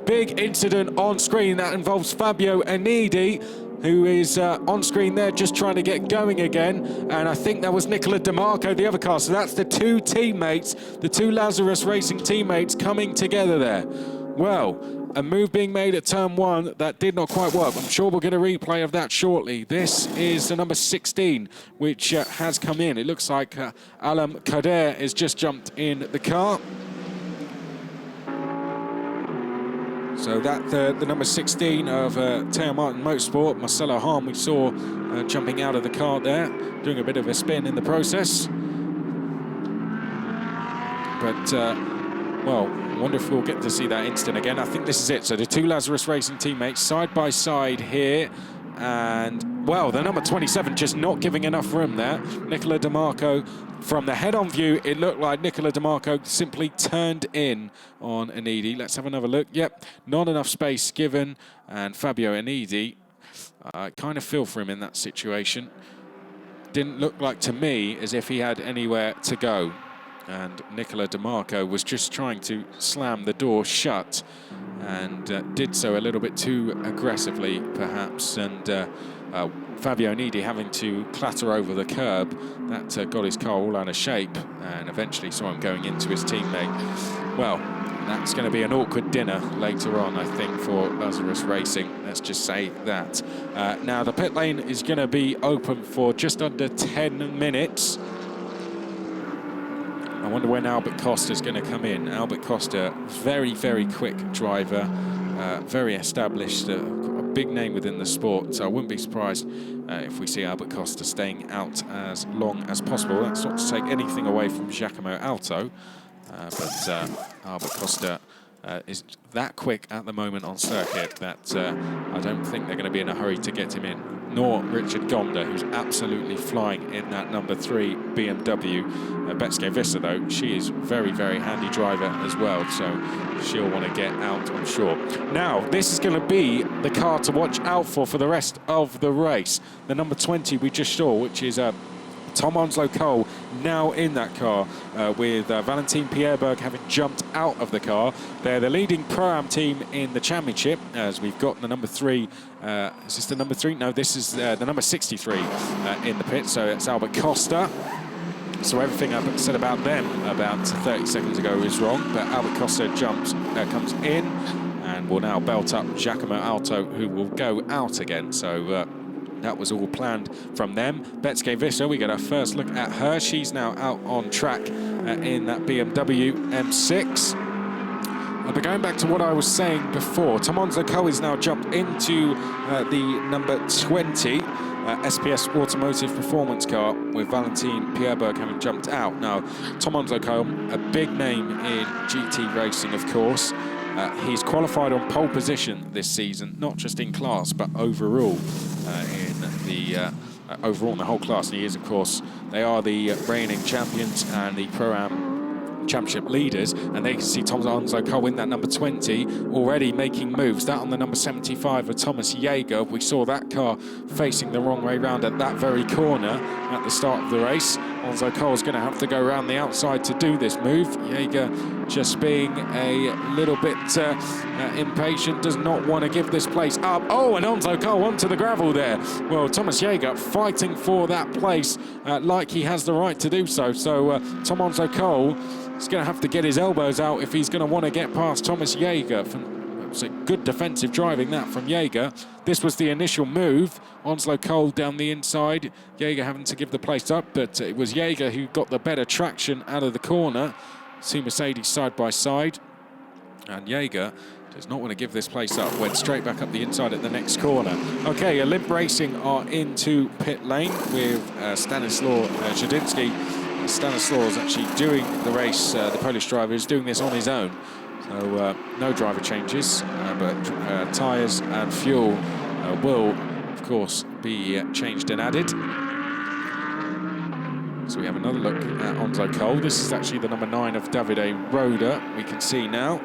Big incident on screen. That involves Fabio Anidi, who is on screen there just trying to get going again. And I think that was Nicola DeMarco, the other car. So that's the two teammates, the two Lazarus Racing teammates coming together there. Well, a move being made at turn 1 that did not quite work. I'm sure we'll get a replay of that shortly. This is the number 16, which has come in. It looks like Alam Kader has just jumped in the car. So that the number 16 of Teo Martin Motorsport, Marcelo Hahn, we saw jumping out of the car there, doing a bit of a spin in the process. But, well, I wonder if we'll get to see that instant again. I think this is it. So the two Lazarus Racing teammates side by side here. And, well, the number 27 just not giving enough room there. Nicola DeMarco, from the head-on view, it looked like Nicola DeMarco simply turned in on Anidi. Let's have another look. Yep, not enough space given. And Fabio Anidi, kind of feel for him in that situation. Didn't look like, to me, as if he had anywhere to go. and Nicola DeMarco was just trying to slam the door shut, and did so a little bit too aggressively, perhaps, and Fabio Nidi having to clatter over the curb. That got his car all out of shape, and eventually saw him going into his teammate. Well, that's going to be an awkward dinner later on, I think, for Lazarus Racing. Let's just say that. Now, the pit lane is going to be open for just under 10 minutes. I wonder when Albert Costa is going to come in. Albert Costa, very, very quick driver, very established, a big name within the sport. So I wouldn't be surprised if we see Albert Costa staying out as long as possible. That's not to take anything away from Giacomo Alto, but Albert Costa is that quick at the moment on circuit that I don't think they're going to be in a hurry to get him in. Nor Richard Gonda, who's absolutely flying in that number 3 BMW. Betske Visser, though, she is very, very handy driver as well, so she'll want to get out, I'm sure. Now, this is going to be the car to watch out for the rest of the race. The number 20 we just saw, which is Tom Onslow Cole, now in that car with Valentin Pierreberg having jumped out of the car. They're the leading Pro-Am team in the championship, as we've got the number 3. Is this the number 3? No, this is the number 63 in the pit, so it's Albert Costa. So everything I said about them about 30 seconds ago is wrong, but Albert Costa comes in and will now belt up Giacomo Alto, who will go out again. So that was all planned from them. Betske Visser, we get our first look at her. She's now out on track in that BMW M6. But going back to what I was saying before, Tom Onslow Cole is now jumped into the number 20 SPS Automotive Performance car, with Valentin Pierreberg having jumped out. Now, Tom Onslow Cole, a big name in GT racing, of course. He's qualified on pole position this season, not just in class, but overall overall in the whole class. And he is, of course, they are the reigning champions and the Pro-Am championship leaders, and they can see Tom Onslow Cole in that number 20 already making moves. That on the number 75 of Thomas Jaeger. We saw that car facing the wrong way round at that very corner at the start of the race. Onslow Cole's going to have to go around the outside to do this move. Jaeger just being a little bit impatient, does not want to give this place up. Oh, and Onslow Cole onto the gravel there. Well, Thomas Jaeger fighting for that place like he has the right to do so. So Tom Onslow Cole is going to have to get his elbows out if he's going to want to get past Thomas Jaeger. It was a good defensive driving that from Jaeger. This was the initial move. Onslow Cole down the inside. Jaeger having to give the place up, but it was Jaeger who got the better traction out of the corner. See Mercedes side by side. And Jaeger does not want to give this place up. Went straight back up the inside at the next corner. Okay, Olymp Racing are into pit lane with Stanislaw Zadinsky. Stanislaw is actually doing the race. The Polish driver is doing this on his own. So no driver changes, but tyres and fuel will, of course, be changed and added. So we have another look at Onslow Cole. This is actually the number 9 of Davide Roda, we can see now.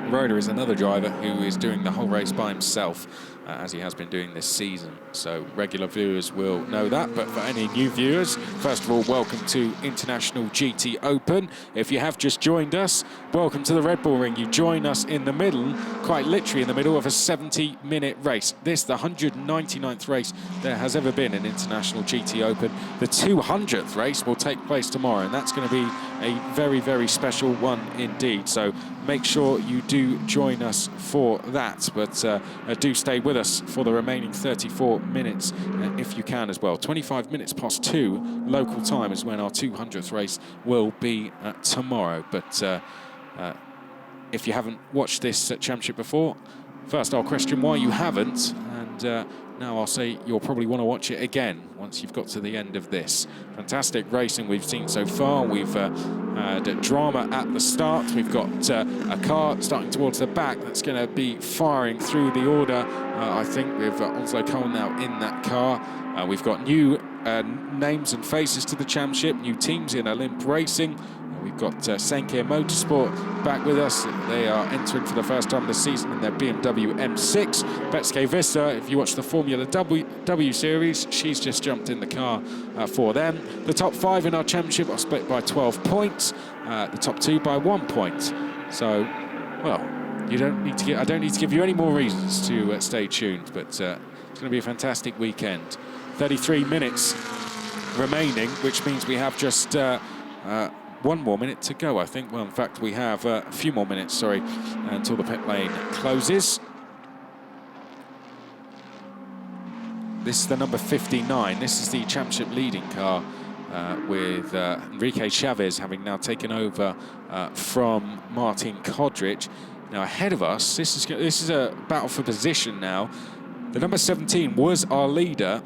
Roda is another driver who is doing the whole race by himself, as he has been doing this season. So regular viewers will know that, but for any new viewers, first of all, welcome to International GT Open. If you have just joined us, welcome to the Red Bull Ring. You join us in the middle, quite literally in the middle of a 70-minute race. This, the 199th race there has ever been in International GT Open. The 200th race will take place tomorrow, and that's going to be a very, very special one indeed. So make sure you do join us for that, but do stay with us for the remaining 34 minutes if you can as well. 25 minutes past 2 local time is when our 200th race will be tomorrow. But if you haven't watched this championship before, first I'll question why you haven't, and now I'll say you'll probably want to watch it again once you've got to the end of this. Fantastic racing we've seen so far. We've had drama at the start. We've got a car starting towards the back that's going to be firing through the order, I think, with Onslow Cole now in that car. We've got new names and faces to the championship, new teams in Olymp Racing. We've got Senke Motorsport back with us. They are entering for the first time this season in their BMW M6. Betske Vissa, if you watch the Formula W Series, she's just jumped in the car for them. The top 5 in our championship are split by 12 points. The top 2 by 1 point. So, well, I don't need to give you any more reasons to stay tuned, but it's going to be a fantastic weekend. 33 minutes remaining, which means we have just 1 more minute to go, I think. Well, in fact, we have a few more minutes, sorry, until the pit lane closes. This is the number 59. This is the championship leading car with Enrique Chavez having now taken over from Martin Kodrich. Now, ahead of us, this is a battle for position now. The number 17 was our leader,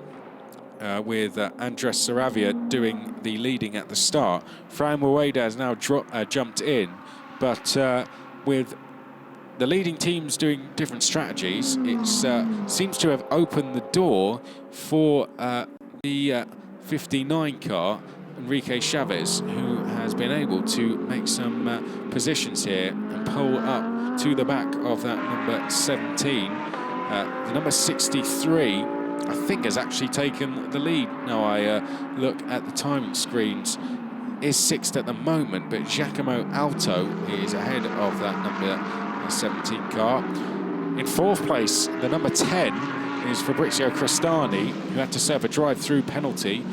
with Andres Saravia doing the leading at the start. Fran Rueda has now jumped in, but with the leading teams doing different strategies, it seems to have opened the door for the 59 car, Enrique Chavez, who has been able to make some positions here and pull up to the back of that number 17. The number 63, I think, has actually taken the lead. Now I look at the timing screens, is 6th at the moment, but Giacomo Alto is ahead of that number 17 car. In 4th place, the number 10 is Fabrizio Crestani, who had to serve a drive-through penalty.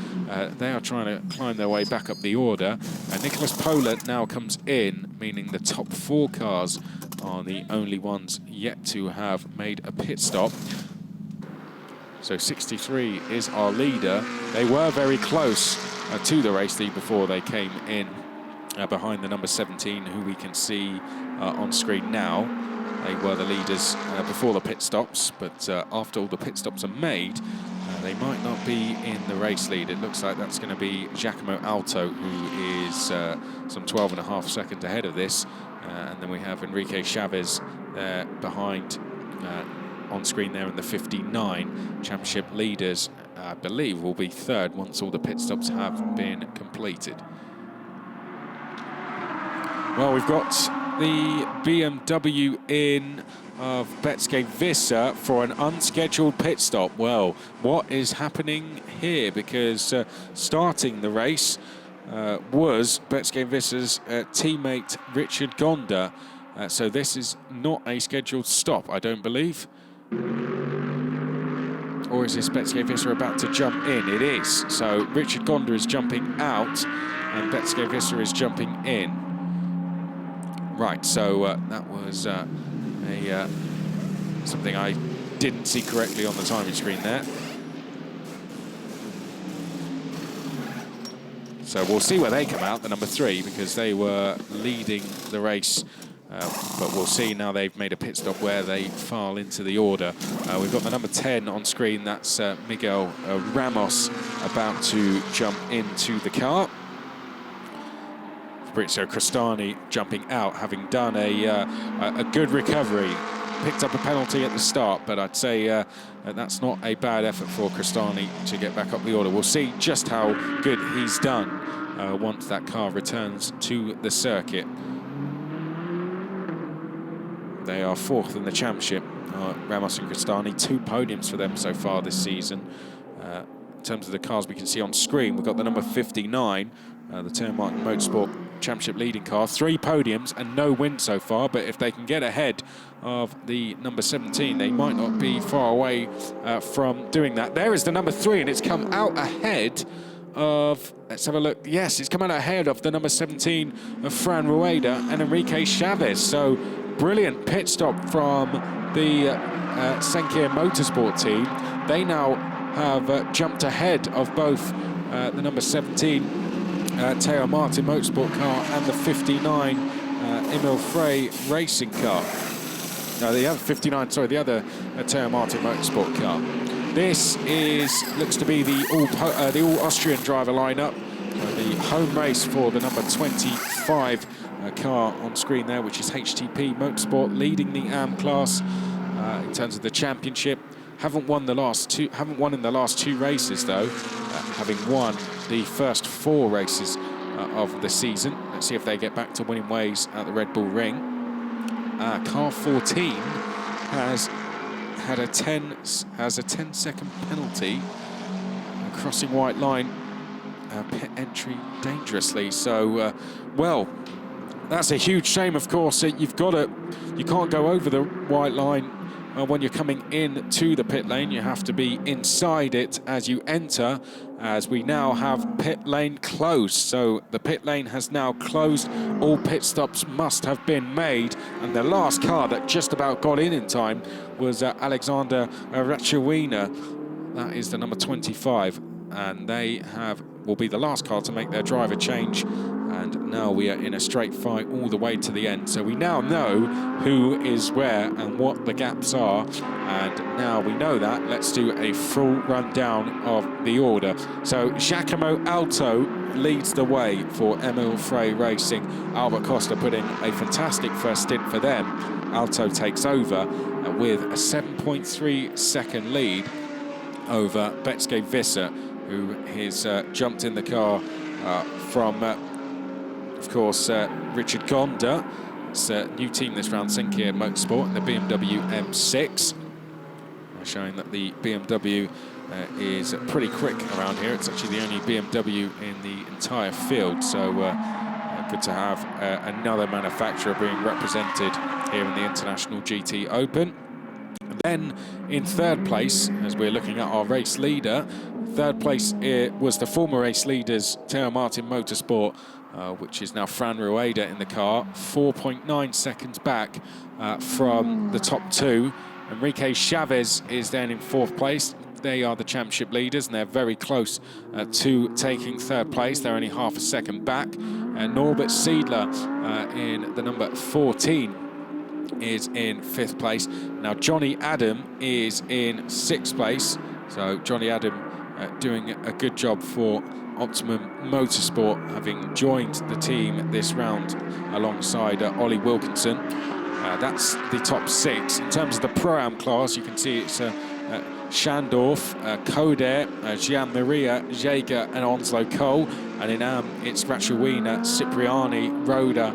They are trying to climb their way back up the order. Nicholas Polat now comes in, meaning the top 4 cars are the only ones yet to have made a pit stop. So 63 is our leader. They were very close to the race lead before they came in behind the number 17, who we can see on screen now. They were the leaders before the pit stops, but after all the pit stops are made, they might not be in the race lead. It looks like that's going to be Giacomo Alto, who is some 12.5 seconds ahead of this. And then we have Enrique Chavez there behind on screen there in the 59. Championship leaders, I believe, will be 3rd once all the pit stops have been completed. Well, we've got the BMW in of Betske Vissa for an unscheduled pit stop. Well, what is happening here? Because starting the race was Betske Vissa's teammate Richard Gonda. So this is not a scheduled stop, I don't believe. Or is this Betske Vissa about to jump in? It is. So Richard Gonda is jumping out and Betske Vissa is jumping in. Right, so that was something I didn't see correctly on the timing screen there. So we'll see where they come out, the number 3, because they were leading the race. But we'll see now they've made a pit stop where they file into the order. We've got the number 10 on screen. That's Miguel Ramos about to jump into the car. Fabrizio Crestani jumping out, having done a good recovery. Picked up a penalty at the start, but I'd say that's not a bad effort for Crestani to get back up the order. We'll see just how good he's done once that car returns to the circuit. They are 4th in the championship, Ramos and Crestani. 2 podiums for them so far this season. In terms of the cars we can see on screen, we've got the number 59, the Terra Martin Motorsport Championship leading car. 3 podiums and no win so far, but if they can get ahead of the number 17, they might not be far away from doing that. There is the number 3, and it's come out ahead of, let's have a look. Yes, it's come out ahead of the number 17 of Fran Rueda and Enrique Chavez. So brilliant pit stop from the Senke Motorsport team. They now have jumped ahead of both the number 17 Teo Martin Motorsport car and the 59 Emil Frey racing car. No, the other 59, sorry, the other Teo Martin Motorsport car. This looks to be the all-Austrian driver lineup. The home race for the number 25 car on screen there, which is HTP Motorsport, leading the AM class in terms of the championship. Haven't won in the last 2 races though, having won the first 4 races of the season. Let's see if they get back to winning ways at the Red Bull Ring. Car 14 has had a 10-second penalty, crossing white line, pit entry dangerously. So, well, that's a huge shame. Of course, you can't go over the white line when you're coming in to the pit lane. You have to be inside it as you enter, as we now have pit lane closed. So the pit lane has now closed. All pit stops must have been made, and the last car that just about got in time was Alexander Rachawina. That is the number 25, and they will be the last car to make their driver change. And now we are in a straight fight all the way to the end. So we now know who is where and what the gaps are. And now we know that, let's do a full rundown of the order. So Giacomo Alto leads the way for Emil Frey Racing. Albert Costa put in a fantastic first stint for them. Alto takes over with a 7.3 second lead over Betske Visser, who has jumped in the car from of course, Richard Gonda. It's a new team this round, Sinclair Motorsport, and the BMW M6. Showing that the BMW is pretty quick around here. It's actually the only BMW in the entire field, so good to have another manufacturer being represented here in the International GT Open. And then in third place, as we're looking at our race leader, third place was the former race leaders, Teo Martin Motorsport, which is now Fran Rueda in the car, 4.9 seconds back from the top two. Enrique Chavez is then in fourth place. They are the championship leaders, and they're very close to taking third place. They're only half a second back. Norbert Siedler in the number 14 is in fifth place. Now Johnny Adam is in sixth place. So Johnny Adam doing a good job for Optimum Motorsport, having joined the team this round alongside Ollie Wilkinson. That's the top six. In terms of the Pro-Am class, you can see it's Schandorf, Koder, Gian-Maria Jaeger and Onslow Cole. And in Am, it's Rachawina, Cipriani, Roda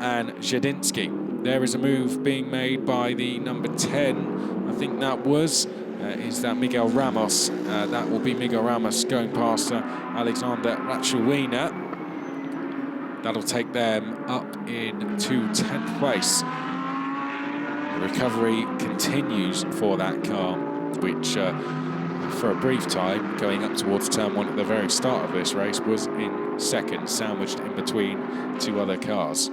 and Jadinsky. There is a move being made by the number 10, I think that was, is that Miguel Ramos. That will be Miguel Ramos going past Alexander Rachawina. That'll take them up into 10th place. The recovery continues for that car, which for a brief time, going up towards turn one at the very start of this race, was in second, sandwiched in between two other cars.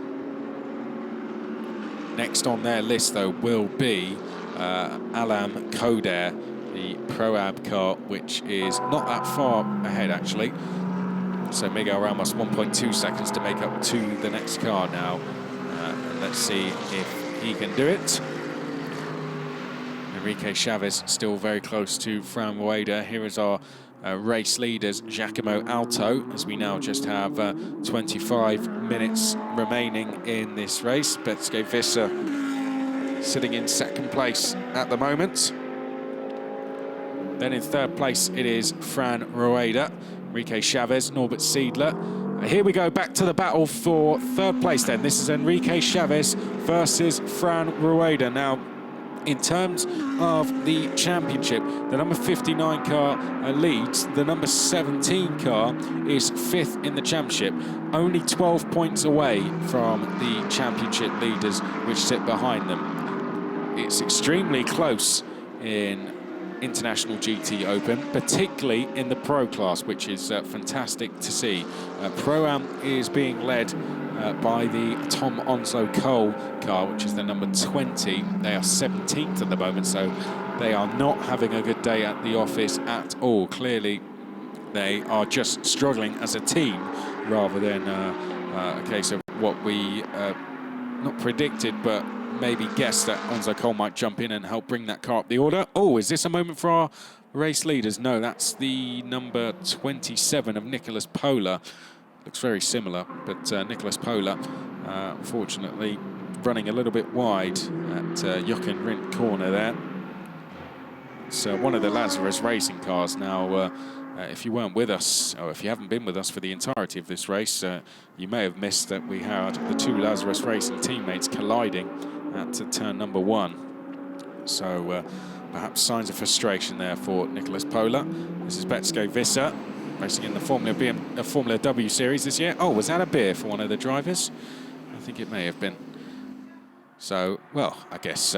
Next on their list, though, will be Alam Koder, the Pro-Ab car, which is not that far ahead, actually. So Miguel Ramos, 1.2 seconds to make up to the next car now. And let's see if he can do it. Enrique Chavez still very close to Fran Rueda. Here is our race leaders, Giacomo Alto, as we now just have 25 minutes remaining in this race. Betske Visser sitting in second place at the moment. Then in third place, it is Fran Rueda, Enrique Chavez, Norbert Siedler. Here we go, back to the battle for third place then. This is Enrique Chavez versus Fran Rueda. Now, in terms of the championship, the number 59 car leads. The number 17 car is fifth in the championship, only 12 points away from the championship leaders, which sit behind them. It's extremely close in International GT Open, particularly in the Pro class, which is fantastic to see. Pro-Am is being led by the Tom Onslow Cole car, which is the number 20. They are 17th at the moment, so they are not having a good day at the office at all. Clearly, they are just struggling as a team rather than a case of what we not predicted, but maybe guessed that Onslow Cole might jump in and help bring that car up the order. Oh, is this a moment for our race leaders? No, that's the number 27 of Nicholas Pola. Looks very similar, but Nicholas Pola, unfortunately, running a little bit wide at Jochen Rindt corner there. So one of the Lazarus racing cars now if you weren't with us, or if you haven't been with us for the entirety of this race, you may have missed that we had the two Lazarus Racing teammates colliding at turn number 1. So perhaps signs of frustration there for Nicholas Pola. This is Betske Visser, racing in the Formula W series this year. Oh, was that a beer for one of the drivers? I think it may have been. So, well, I guess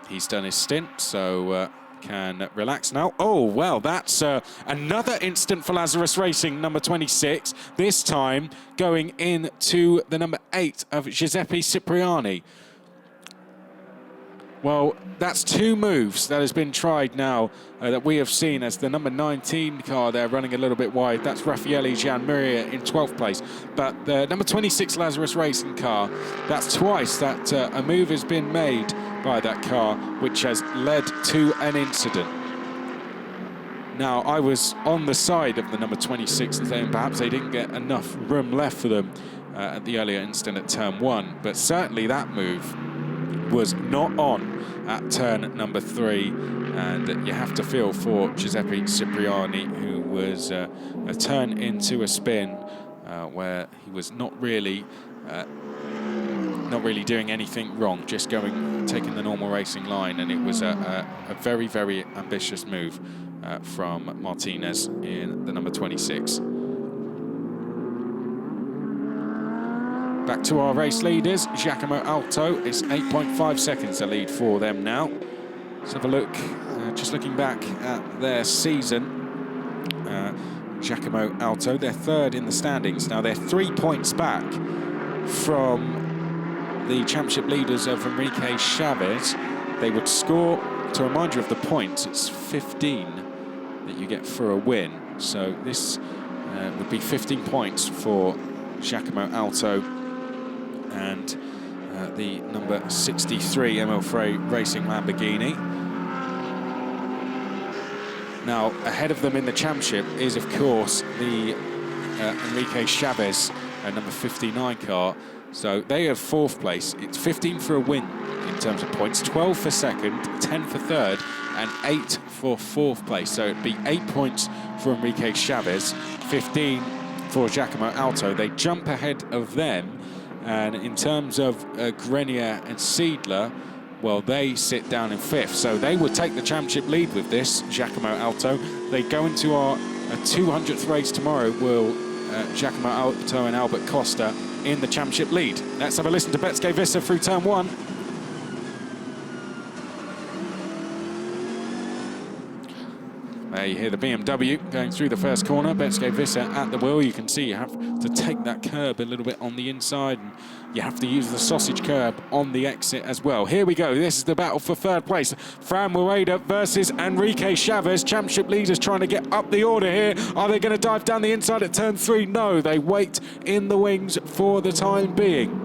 he's done his stint, so can relax now. Oh, well, that's another instant for Lazarus Racing, number 26. This time going into the number 8 of Giuseppe Cipriani. Well, that's 2 moves that has been tried now that we have seen as the number 19 car there running a little bit wide. That's Raffaele Gianmiria in 12th place. But the number 26 Lazarus Racing car, that's twice that a move has been made by that car, which has led to an incident. Now, I was on the side of the number 26 and saying perhaps they didn't get enough room left for them at the earlier incident at turn 1, but certainly that move was not on at turn number 3, and you have to feel for Giuseppe Cipriani, who was a turn into a spin where he was not really doing anything wrong, just taking the normal racing line, and it was a very, very ambitious move from Martinez in the number 26. Back to our race leaders, Giacomo Alto is 8.5 seconds the lead for them now. Let's have a look, just looking back at their season. Giacomo Alto, they're 3rd in the standings. Now they're 3 points back from the championship leaders of Enrique Chavez. They would score, to remind you of the points, it's 15 that you get for a win. So this would be 15 points for Giacomo Alto and the number 63 Emil Frey Racing Lamborghini. Now, ahead of them in the championship is, of course, the Enrique Chavez number 59 car. So they have 4th place. It's 15 for a win in terms of points, 12 for 2nd, 10 for 3rd, and 8 for 4th place. So it'd be 8 points for Enrique Chavez, 15 for Giacomo Alto. They jump ahead of them. And in terms of Grenier and Seidler, well, they sit down in 5th. So they would take the championship lead with this, Giacomo Alto. They go into our 200th race tomorrow, will Giacomo Alto and Albert Costa in the championship lead. Let's have a listen to Betske Visser through turn 1. There you hear the BMW going through the first corner. Betske Visser at the wheel. You can see you have to take that curb a little bit on the inside, and you have to use the sausage curb on the exit as well. Here we go. This is the battle for 3rd place. Fran Moeda versus Enrique Chavez. Championship leaders trying to get up the order here. Are they going to dive down the inside at turn 3? No, they wait in the wings for the time being.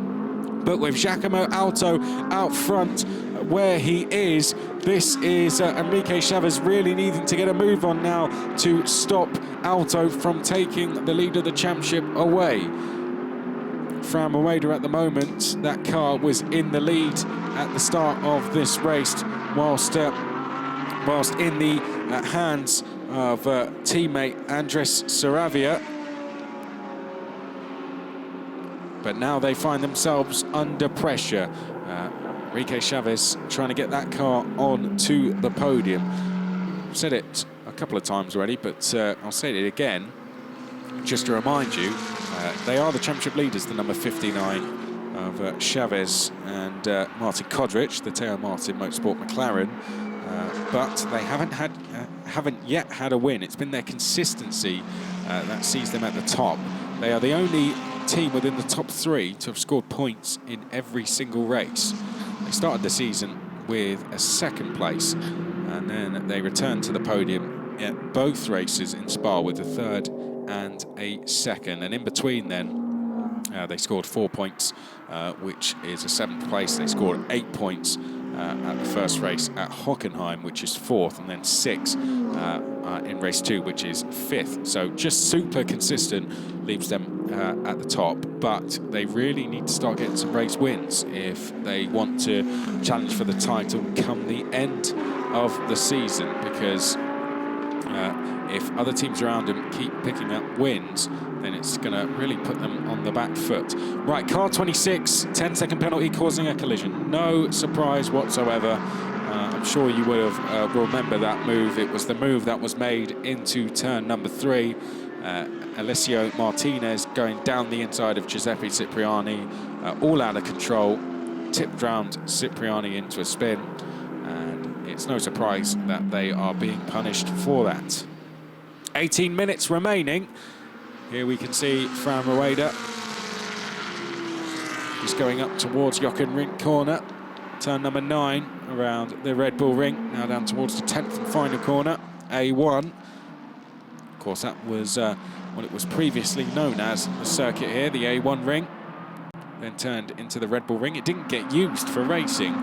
But with Giacomo Alto out front where he is, this is Enrique Chavez really needing to get a move on now to stop Alto from taking the lead of the championship away. Fran Moeda at the moment, that car was in the lead at the start of this race, whilst in the hands of teammate Andres Saravia. But now they find themselves under pressure. Enrique Chavez trying to get that car on to the podium. I've said it a couple of times already, but I'll say it again, just to remind you, they are the championship leaders, the number 59 of Chavez and Martin Kodrich, the Teo Martin Motorsport McLaren, but they haven't yet had a win. It's been their consistency that sees them at the top. They are the only team within the top 3 to have scored points in every single race. They started the season with a 2nd place, and then they returned to the podium at both races in Spa with a 3rd and a 2nd. And in between then, they scored 4 points, which is a 7th place. They scored 8 points at the first race at Hockenheim, which is 4th, and then 6 in race 2, which is 5th. So just super consistent, leaves them at the top, but they really need to start getting some race wins if they want to challenge for the title come the end of the season, because if other teams around them keep picking up wins, then it's going to really put them on the back foot. Right, car 26, 10-second penalty causing a collision. No surprise whatsoever. I'm sure you would have remember that move. It was the move that was made into turn number 3. Alessio Martinez going down the inside of Giuseppe Cipriani, all out of control, tipped round Cipriani into a spin, and it's no surprise that they are being punished for that. 18 minutes remaining. Here we can see Fran Rueda just going up towards Jochen Rindt corner, turn number 9 around the Red Bull ring, now down towards the 10th and final corner, A1. Of course, that was what it was previously known as, the circuit here, the A1 ring, then turned into the Red Bull ring. It didn't get used for racing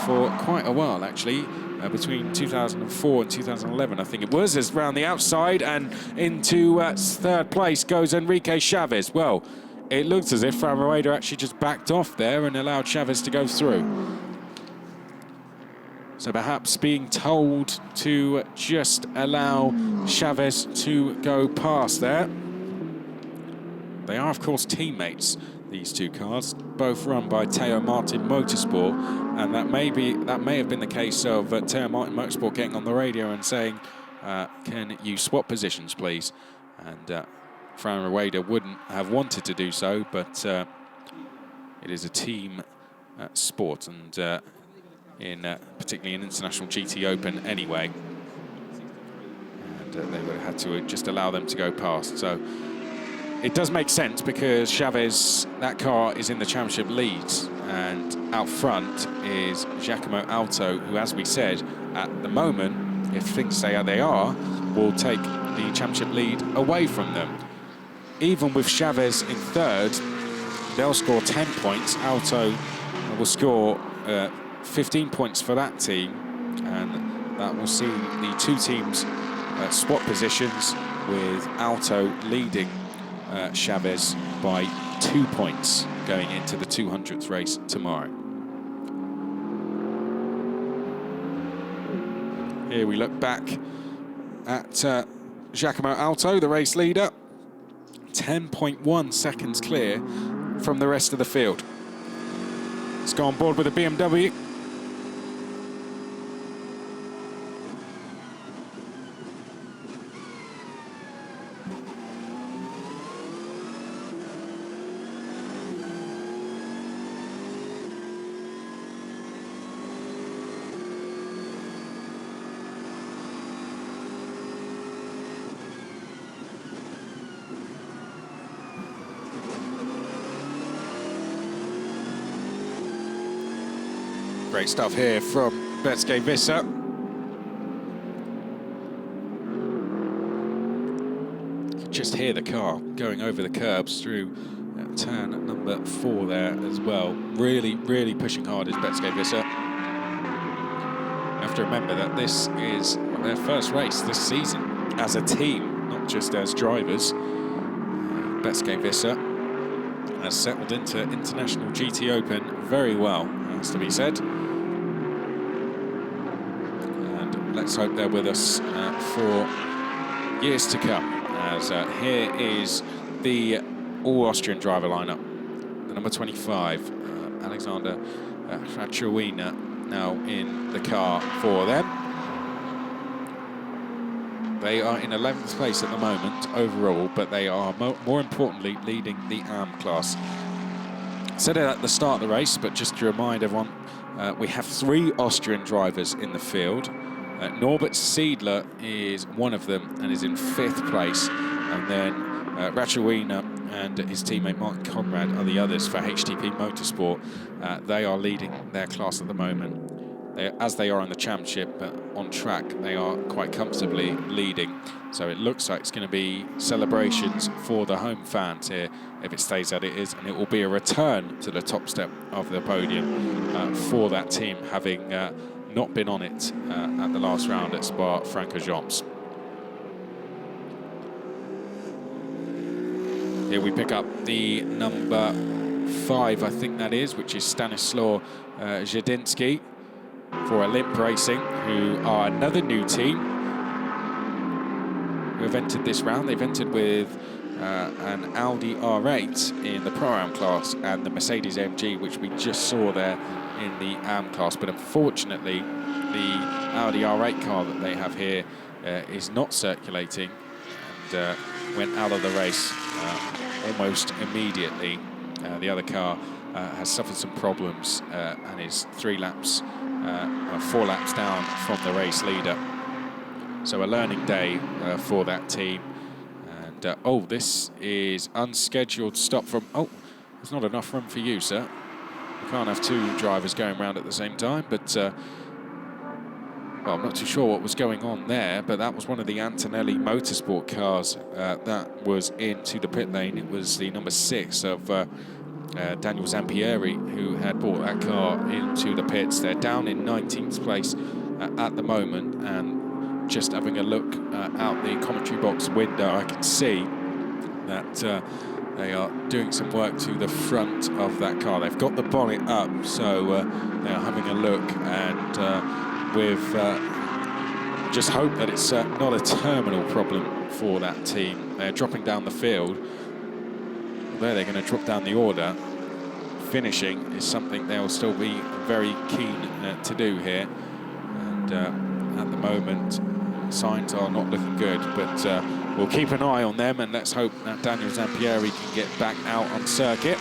for quite a while, actually, between 2004 and 2011, I think it was, as round the outside, and into third place goes Enrique Chavez. Well, it looked as if Fran Rueda actually just backed off there and allowed Chavez to go through. So perhaps being told to just allow Chavez to go past there. They are, of course, teammates, these two cars, both run by Teo Martin Motorsport, and that may have been the case of Teo Martin Motorsport getting on the radio and saying, can you swap positions, please? And Fran Rueda wouldn't have wanted to do so, but it is a team sport, and particularly in International GT Open anyway. And they would have had to just allow them to go past. So it does make sense, because Chavez, that car is in the championship leads, and out front is Giacomo Alto, who, as we said, at the moment, if things stay how they are, will take the championship lead away from them. Even with Chavez in third, they'll score 10 points. Alto will score 15 points for that team, and that will see the two teams swap positions, with Alto leading Chavez by 2 points going into the 200th race tomorrow. Here we look back at Giacomo Alto, the race leader, 10.1 seconds clear from the rest of the field. Let's go on board with a BMW. Great stuff here from Betske Visser. You can just hear the car going over the curbs through turn number 4 there as well. Really, really pushing hard is Betske Visser. You have to remember that this is their first race this season as a team, not just as drivers. Betske Visser has settled into International GT Open very well, has to be said. Let's hope they're with us for years to come, as here is the all-Austrian driver lineup. The number 25, Alexander Raczewina, now in the car for them. They are in 11th place at the moment overall, but they are more importantly leading the AM class. Said it at the start of the race, but just to remind everyone, we have 3 Austrian drivers in the field. Norbert Siedler is one of them and is in 5th place, and then Raczewina and his teammate Martin Conrad are the others for HTP Motorsport. They are leading their class at the moment. As they are in the championship, but on track they are quite comfortably leading. So it looks like it's going to be celebrations for the home fans here if it stays as it is, and it will be a return to the top step of the podium for that team, having not been on it at the last round at Spa-Francorchamps. Here we pick up the number 5, I think that is, which is Stanislaw Zhedinsky for Olymp Racing, who are another new team. who have entered this round. They've entered with an Audi R8 in the Pro-Am class and the Mercedes AMG, which we just saw there in the AM class. But unfortunately, the Audi R8 car that they have here is not circulating and went out of the race almost immediately. The other car has suffered some problems and is 4 laps down from the race leader. So a learning day for that team. And oh, this is unscheduled stop from, oh, there's not enough room for you, sir. You can't have 2 drivers going around at the same time, but well, I'm not too sure what was going on there, but that was one of the Antonelli Motorsport cars that was into the pit lane. It was the number 6 of Daniel Zampieri, who had brought that car into the pits. They're down in 19th place at the moment, and just having a look out the commentary box window, I can see that they are doing some work to the front of that car. They've got the bonnet up, so they are having a look, and with just hope that it's not a terminal problem for that team. They're dropping down the field. There they're going to drop down the order. Finishing is something they'll still be very keen to do here. And at the moment, signs are not looking good, but we'll keep an eye on them, and let's hope that Daniel Zampieri can get back out on circuit.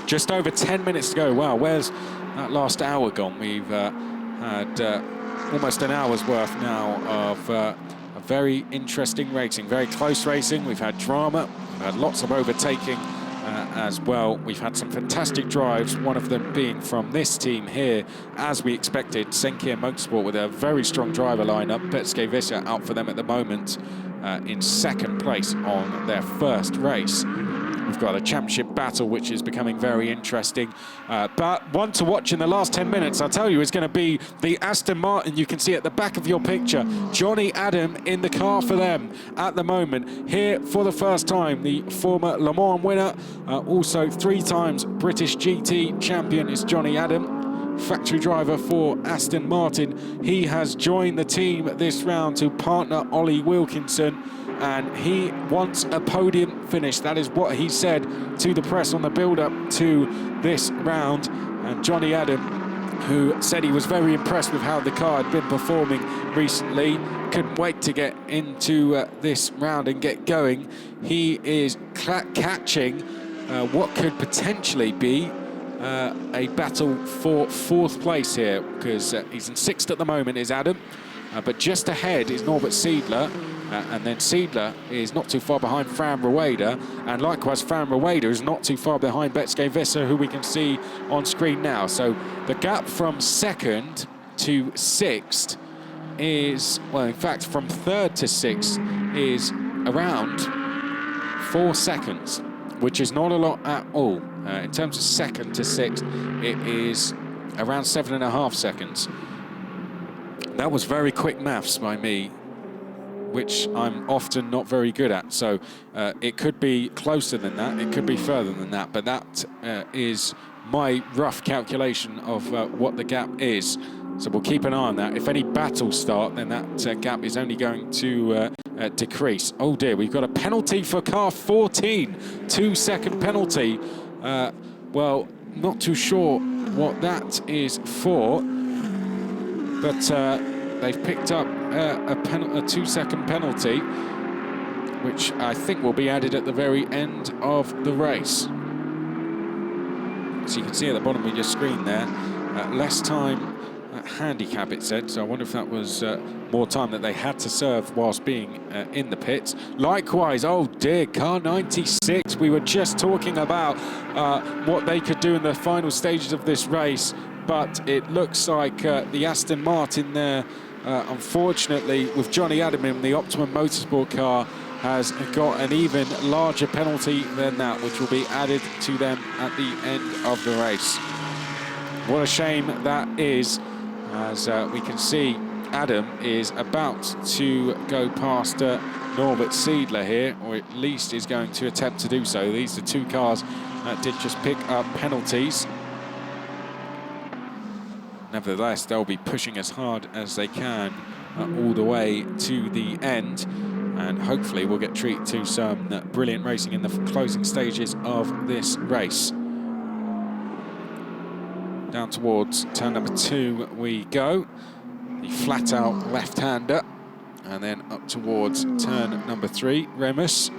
Just over 10 minutes to go. Wow, where's that last hour gone? We've had almost an hour's worth now of a very interesting racing, very close racing. We've had drama, we've had lots of overtaking as well. We've had some fantastic drives, one of them being from this team here, as we expected. Senkia Motorsport with a very strong driver lineup. Betske Visser out for them at the moment in 2nd place on their first race. We've got a championship battle, which is becoming very interesting. But one to watch in the last 10 minutes, I'll tell you, is going to be the Aston Martin. You can see at the back of your picture, Johnny Adam in the car for them at the moment. Here for the first time, the former Le Mans winner, also 3 times British GT champion is Johnny Adam. Factory driver for Aston Martin. He has joined the team this round to partner Ollie Wilkinson, and he wants a podium finish. That is what he said to the press on the build-up to this round. And Johnny Adam, who said he was very impressed with how the car had been performing recently, couldn't wait to get into this round and get going. He is catching what could potentially be a battle for 4th place here, because he's in 6th at the moment, is Adam. But just ahead is Norbert Siedler, and then Siedler is not too far behind Fran Rueda, and likewise Fran Rueda is not too far behind Betske Visser, who we can see on screen now. So the gap from 2nd to 6th is, well, in fact, from 3rd to 6th is around 4 seconds, which is not a lot at all. In terms of 2nd to 6th, it is around 7.5 seconds. That was very quick maths by me, which I'm often not very good at. So it could be closer than that, it could be further than that, but that is my rough calculation of what the gap is. So we'll keep an eye on that. If any battles start, then that gap is only going to decrease. Oh dear, we've got a penalty for car 14, 2-second penalty. Well, not too sure what that is for, but they've picked up a 2-second penalty, which I think will be added at the very end of the race. So you can see at the bottom of your screen there, less time handicap, it said. So I wonder if that was more time that they had to serve whilst being in the pits. Likewise, oh dear, car 96. We were just talking about what they could do in the final stages of this race, but it looks like the Aston Martin there, unfortunately, with Johnny Adam in the Optimum Motorsport car, has got an even larger penalty than that, which will be added to them at the end of the race. What a shame that is, as we can see Adam is about to go past Norbert Siedler here, or at least is going to attempt to do so. These are 2 cars that did just pick up penalties. Nevertheless, they'll be pushing as hard as they can all the way to the end. and hopefully we'll get treated to some brilliant racing in the closing stages of this race. Down towards turn number 2 we go, the flat-out left-hander, and then up towards turn number 3, Remus.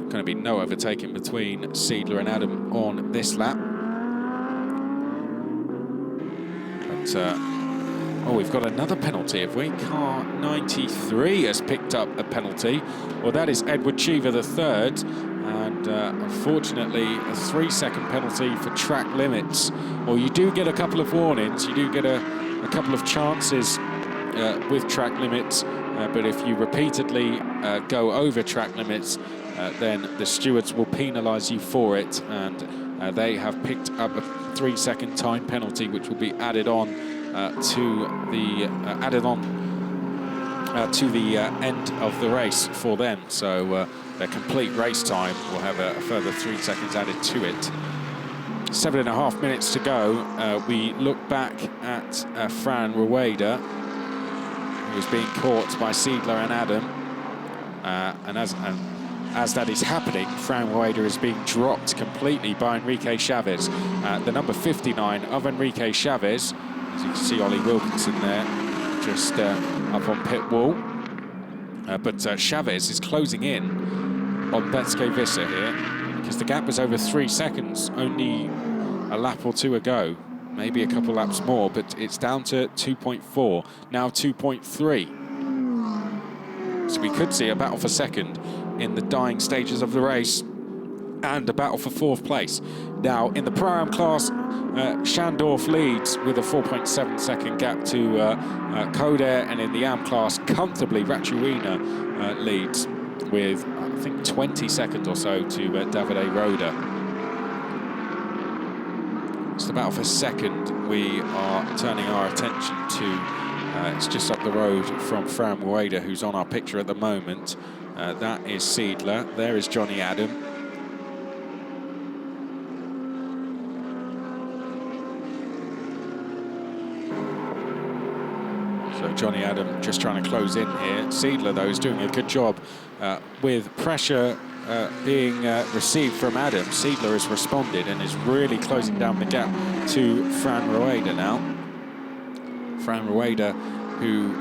Going to be no overtaking between Seidler and Adam on this lap. But, oh, we've got another penalty, have we? Car 93 has picked up a penalty. Well, that is Edward Cheever III, and unfortunately a 3-second penalty for track limits. Well, you do get a couple of warnings, you do get a couple of chances with track limits, but if you repeatedly go over track limits, then the stewards will penalise you for it, and they have picked up a 3-second time penalty, which will be added on to the end of the race for them. So their complete race time will have a further 3 seconds added to it. 7.5 minutes to go. We look back at Fran Rueda, who was being caught by Seidler and Adam, and as that is happening, Fran Rueda is being dropped completely by Enrique Chavez. The number 59 of Enrique Chavez, as you can see Ollie Wilkinson there, just up on pit wall. But Chavez is closing in on Betske Visser here, because the gap was over 3 seconds, only a lap or two ago, maybe a couple laps more, but it's down to 2.4, now 2.3. So we could see a battle for second in the dying stages of the race, and a battle for 4th place. Now, in the Pro-Am class, Schandorf leads with a 4.7 second gap to Coder, and in the Am class, comfortably, Rachuina leads with, I think, 20 seconds or so to Davide Roda. It's the battle for second we are turning our attention to. It's just up the road from Fran Rueda, who's on our picture at the moment. That is Seidler. There is Johnny Adam. So Johnny Adam just trying to close in here. Seidler, though, is doing a good job with pressure being received from Adam. Seidler has responded and is really closing down the gap to Fran Rueda now. Fran Rueda, who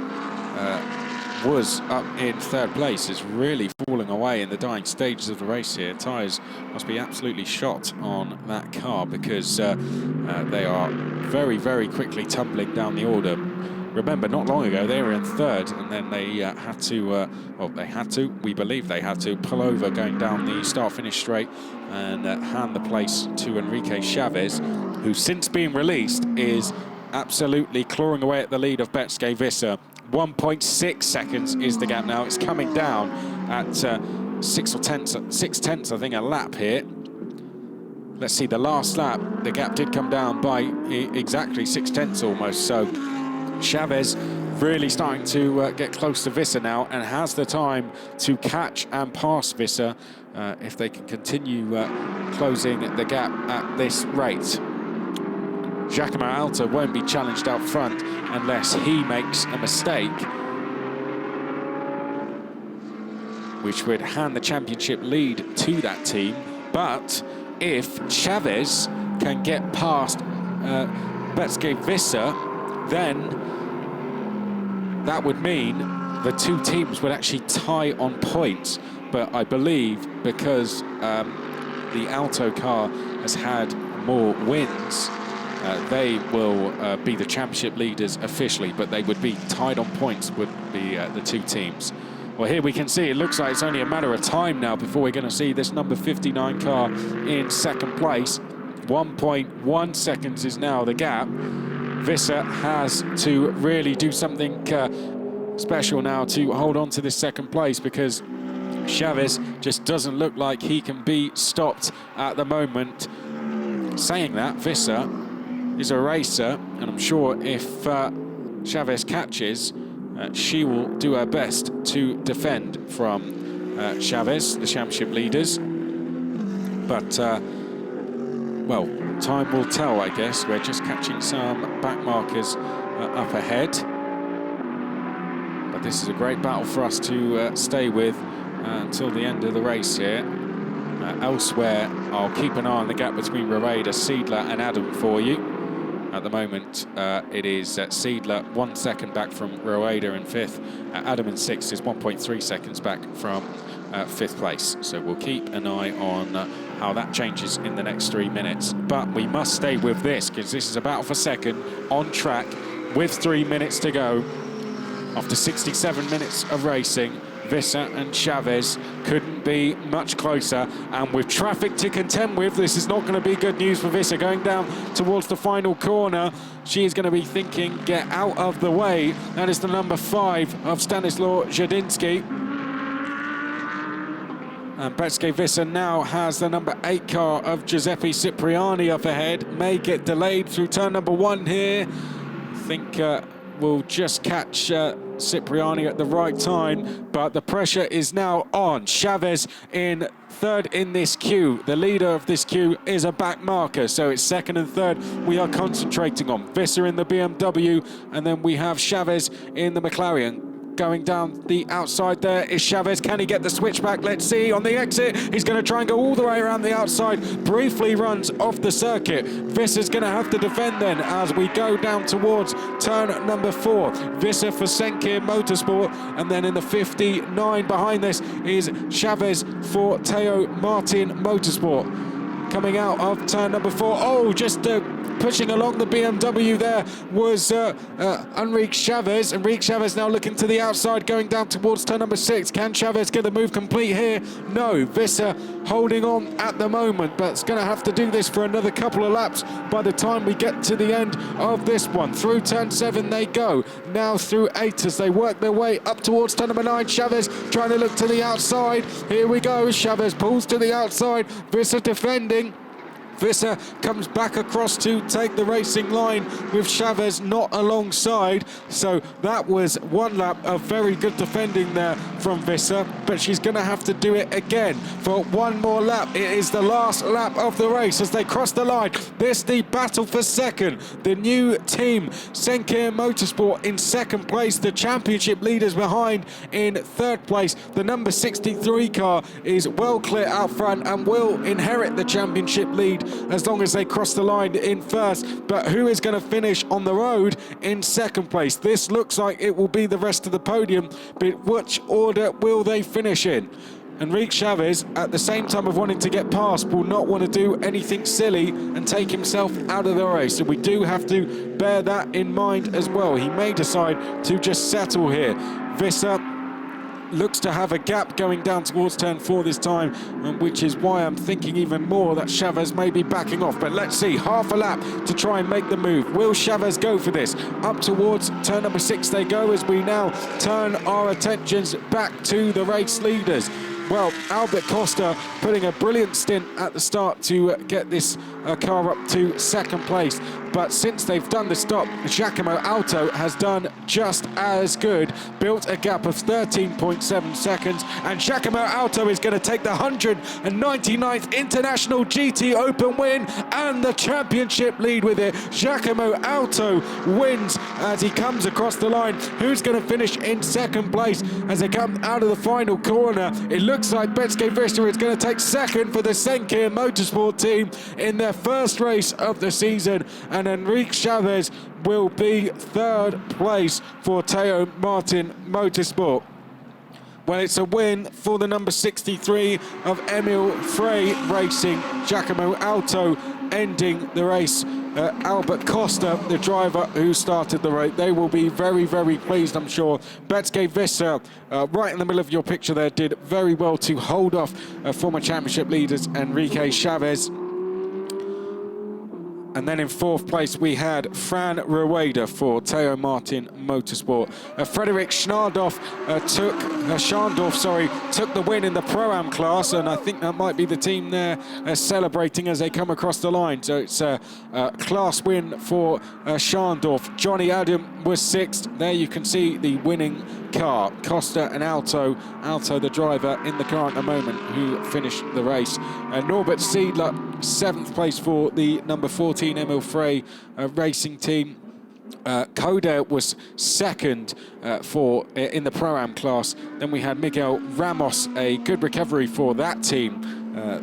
was up in 3rd place, is really falling away in the dying stages of the race here. Tyres must be absolutely shot on that car, because they are very, very quickly tumbling down the order. Remember, not long ago they were in 3rd, and then they we believe they had to pull over going down the start-finish straight and hand the place to Enrique Chavez, who since being released is absolutely clawing away at the lead of Betske Visser. 1.6 seconds is the gap now. It's coming down at 6 tenths, I think, a lap here. Let's see, the last lap, the gap did come down by exactly 6 tenths almost. So Chavez really starting to get close to Visser now, and has the time to catch and pass Visser if they can continue closing the gap at this rate. Giacomo Alta won't be challenged out front unless he makes a mistake, which would hand the championship lead to that team. But if Chavez can get past Betske Visser, then that would mean the two teams would actually tie on points. But I believe because the Alto car has had more wins, they will be the championship leaders officially, but they would be tied on points, would be the two teams. Well, here we can see it looks like it's only a matter of time now before we're going to see this number 59 car in 2nd place. 1.1 seconds is now the gap. Visser has to really do something special now to hold on to this 2nd place, because Chavez just doesn't look like he can be stopped at the moment. Saying that, Visser is a racer, and I'm sure if Chavez catches, she will do her best to defend from Chavez, the championship leaders. But, well, time will tell, I guess. We're just catching some back markers up ahead. But this is a great battle for us to stay with until the end of the race here. Elsewhere, I'll keep an eye on the gap between Rueda, Seidler and Adam for you. At the moment, it is Seidler 1 second back from Rueda in 5th. Adam in 6th is 1.3 seconds back from 5th place. So we'll keep an eye on how that changes in the next 3 minutes. But we must stay with this, because this is a battle for second on track with 3 minutes to go. After 67 minutes of racing, Visser and Chavez couldn't be much closer, and with traffic to contend with, this is not going to be good news for Visser. Going down towards the final corner, she is going to be thinking, get out of the way. That is the number 5 of Stanislaw Zadinsky. And Betske Visser now has the number 8 car of Giuseppe Cipriani up ahead. May get delayed through turn number 1 here. I think we'll just catch Cipriani at the right time, but the pressure is now on. Chavez in 3rd in this queue. The leader of this queue is a back marker, so it's 2nd and 3rd we are concentrating on. Visser in the BMW, and then we have Chavez in the McLaren. Going down the outside there is Chavez. Can he get the switchback? Let's see. On the exit, he's going to try and go all the way around the outside. Briefly runs off the circuit. Visser's going to have to defend then as we go down towards turn number 4. Visser for Senkir Motorsport, and then in the 59 behind this is Chavez for Teo Martin Motorsport. Coming out of turn number 4. Oh, just pushing along the BMW there was Enrique Chavez. Enrique Chavez now looking to the outside, going down towards turn number 6. Can Chavez get the move complete here? No. Visser holding on at the moment, but it's going to have to do this for another couple of laps by the time we get to the end of this one. Through turn 7 they go. Now through 8 as they work their way up towards turn number 9. Chavez trying to look to the outside. Here we go. Chavez pulls to the outside. Visser defending. Visser comes back across to take the racing line with Chavez not alongside. So that was one lap of very good defending there from Visser, but she's going to have to do it again for one more lap. It is the last lap of the race as they cross the line. This the battle for second. The new team, Senkir Motorsport, in 2nd place. The championship leaders behind in 3rd place. The number 63 car is well clear out front and will inherit the championship lead as long as they cross the line in 1st. But who is going to finish on the road in 2nd place? This looks like it will be the rest of the podium, but which order will they finish in? Enrique Chavez, at the same time of wanting to get past, will not want to do anything silly and take himself out of the race. So we do have to bear that in mind as well. He may decide to just settle here. Visser looks to have a gap going down towards turn 4 this time, which is why I'm thinking even more that Chavez may be backing off. But let's see, half a lap to try and make the move. Will Chavez go for this? Up towards turn number 6 they go as we now turn our attentions back to the race leaders. Well, Albert Costa putting a brilliant stint at the start to get this car up to 2nd place. But since they've done the stop, Giacomo Alto has done just as good. Built a gap of 13.7 seconds. And Giacomo Alto is going to take the 199th International GT Open win and the championship lead with it. Giacomo Alto wins as he comes across the line. Who's going to finish in 2nd place as they come out of the final corner? It looks like Betske Visser is going to take 2nd for the Senkir Motorsport team in their 1st race of the season. And Enrique Chavez will be 3rd place for Teo Martin Motorsport. Well, it's a win for the number 63 of Emil Frey Racing. Giacomo Alto ending the race. Albert Costa, the driver who started the race, they will be very, very pleased, I'm sure. Betske Visser, right in the middle of your picture there, did very well to hold off former championship leaders Enrique Chavez. And then in 4th place, we had Fran Rueda for Teo Martin Motorsport. Frederick Schnardorf took the win in the Pro-Am class, and I think that might be the team there celebrating as they come across the line. So it's a class win for Schandorf. Johnny Adam was 6th. There you can see the winning car. Costa and Alto the driver in the car at the moment, who finished the race. Norbert Seidler, 7th place for the number 14 Emil Frey racing team. Coda was second in the Pro-Am class. Then we had Miguel Ramos, a good recovery for that team.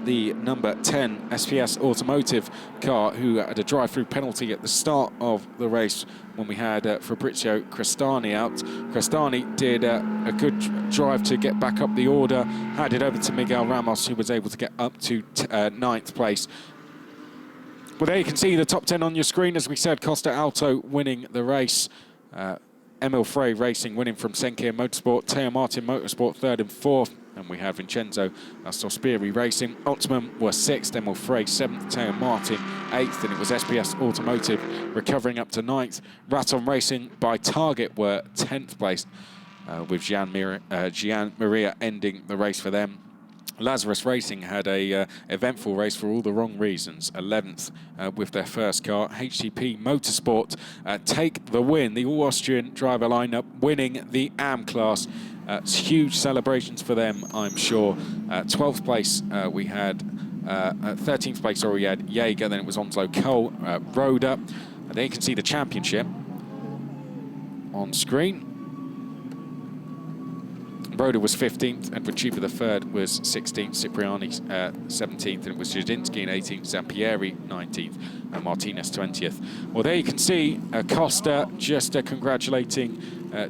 The number 10 SPS Automotive car, who had a drive-through penalty at the start of the race when we had Fabrizio Crestani out. Crestani did a good drive to get back up the order, handed over to Miguel Ramos, who was able to get up to 9th place. Well, there you can see the top 10 on your screen. As we said, Costa Alto winning the race. Emil Frey Racing winning from Senkia Motorsport. Teo Martin Motorsport 3rd and 4th. And we had Vincenzo Sospiri Racing. Optimum were 6th, Emil Frey 7th, Teo Martin 8th. And it was SPS Automotive recovering up to 9th. Raton Racing by target were 10th place, with Gian Maria ending the race for them. Lazarus Racing had a eventful race for all the wrong reasons. 11th with their first car. HTP Motorsport take the win. The all-Austrian driver lineup winning the AM class. It's huge celebrations for them, I'm sure. 12th place we had, 13th place we had Jaeger, then it was Onslow Cole, Roda. And there you can see the championship on screen. Roda was 15th, and Vachiva the 3rd was 16th, Cipriani 17th, and it was Jadinski in 18th, Zampieri 19th, and Martinez 20th. Well, there you can see Costa just congratulating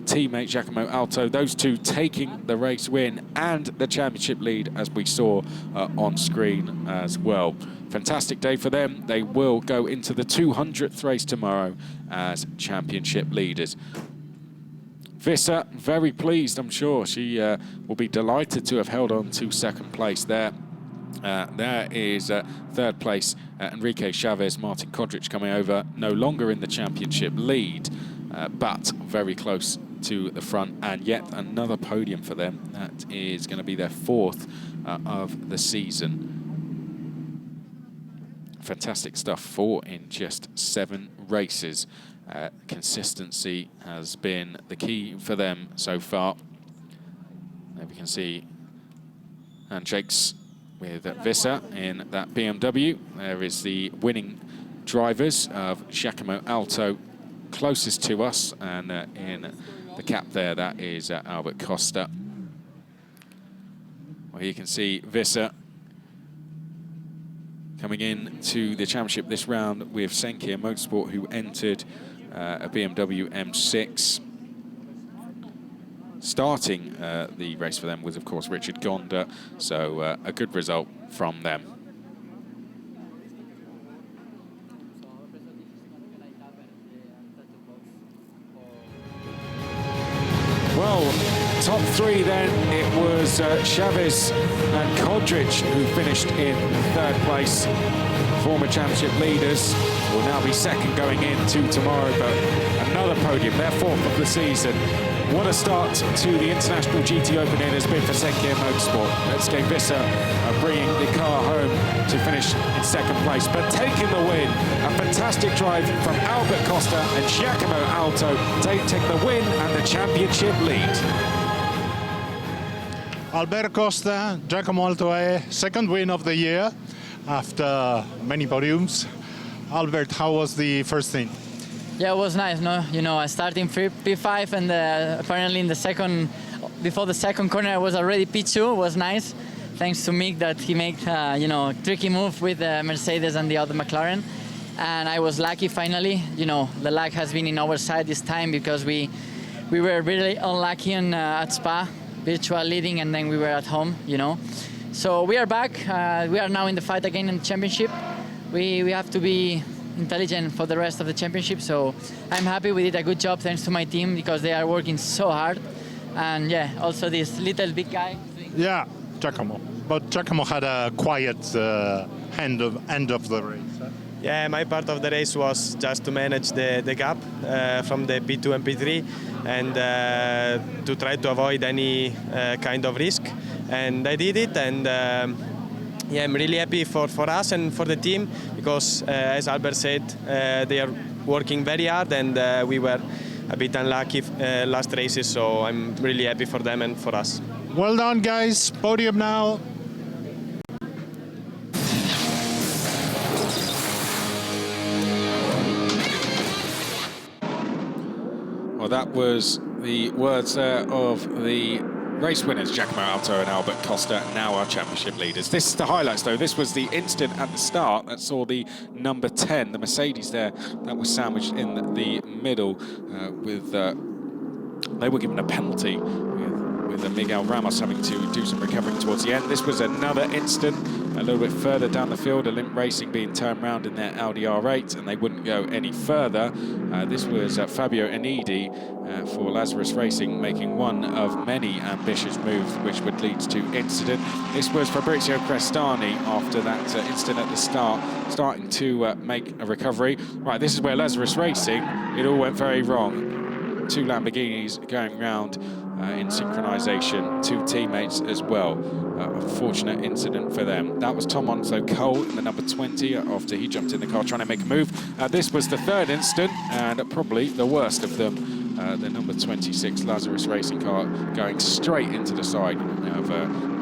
teammate Giacomo Alto, those two taking the race win and the championship lead, as we saw on screen as well. Fantastic day for them. They will go into the 200th race tomorrow as championship leaders. Vissa, very pleased, I'm sure. She will be delighted to have held on to 2nd place there. There is 3rd place, Enrique Chavez, Martin Kodrich coming over, no longer in the championship lead, but very close to the front, and yet another podium for them. That is going to be their 4th of the season. Fantastic stuff, 4 in just 7 races. Consistency has been the key for them so far. There we can see handshakes with Vissa in that BMW. There is the winning drivers of Giacomo Alto closest to us, and in the cap there, that is Albert Costa. Well, you can see Vissa coming in to the championship this round with Senkia Motorsport, who entered a BMW M6. Starting the race for them was, of course, Richard Gonda, so a good result from them. Well, top 3 then, it was Chavez and Kodrich who finished in 3rd place. Former championship leaders will now be 2nd going into tomorrow, but another podium, their 4th of the season. What a start to the International GT Open it has been for Senkia Motorsport. Let's Vissa bringing the car home to finish in 2nd place, but taking the win. A fantastic drive from Albert Costa and Giacomo Alto take the win and the championship lead.
Albert Costa, Giacomo Alto, 2nd win of the year after many podiums. Albert, how was the first thing?
Yeah, it was nice, no? You know, I started in P5, and apparently in the before the second corner, I was already P2. It was nice, thanks to Mick that he made, you know, tricky move with Mercedes and the other McLaren. And I was lucky finally. You know, the luck has been in our side this time because we were really unlucky at Spa, virtual leading, and then we were at home, you know. So we are back. We are now in the fight again in the championship. We have to be intelligent for the rest of the championship, so I'm happy we did a good job thanks to my team because they are working so hard. And yeah, also this little big guy.
Yeah, Giacomo. But Giacomo had a quiet end of the race.
Yeah, my part of the race was just to manage the gap from the P2 and P3 and to try to avoid any kind of risk. And I did it, and yeah, I'm really happy for us and for the team because, as Albert said, they are working very hard, and we were a bit unlucky last races, so I'm really happy for them and for us.
Well done, guys. Podium now.
Well, that was the words there of the race winners, Giacomo Alto and Albert Costa, now our championship leaders. This is the highlights, though. This was the incident at the start that saw the number 10, the Mercedes there, that was sandwiched in the middle with... they were given a penalty with Miguel Ramos having to do some recovering towards the end. This was another incident a little bit further down the field, Olymp Racing being turned around in their Audi R8, and they wouldn't go any further. This was Fabio Enidi for Lazarus Racing, making one of many ambitious moves which would lead to incident. This was Fabrizio Crestani after that incident at the start, starting to make a recovery. Right, this is where Lazarus Racing, it all went very wrong. Two Lamborghinis going round in synchronization, two teammates as well. Unfortunate incident for them. That was Tom Onso Cole in the number 20 after he jumped in the car trying to make a move. This was the third incident and probably the worst of them. The number 26 Lazarus Racing car going straight into the side of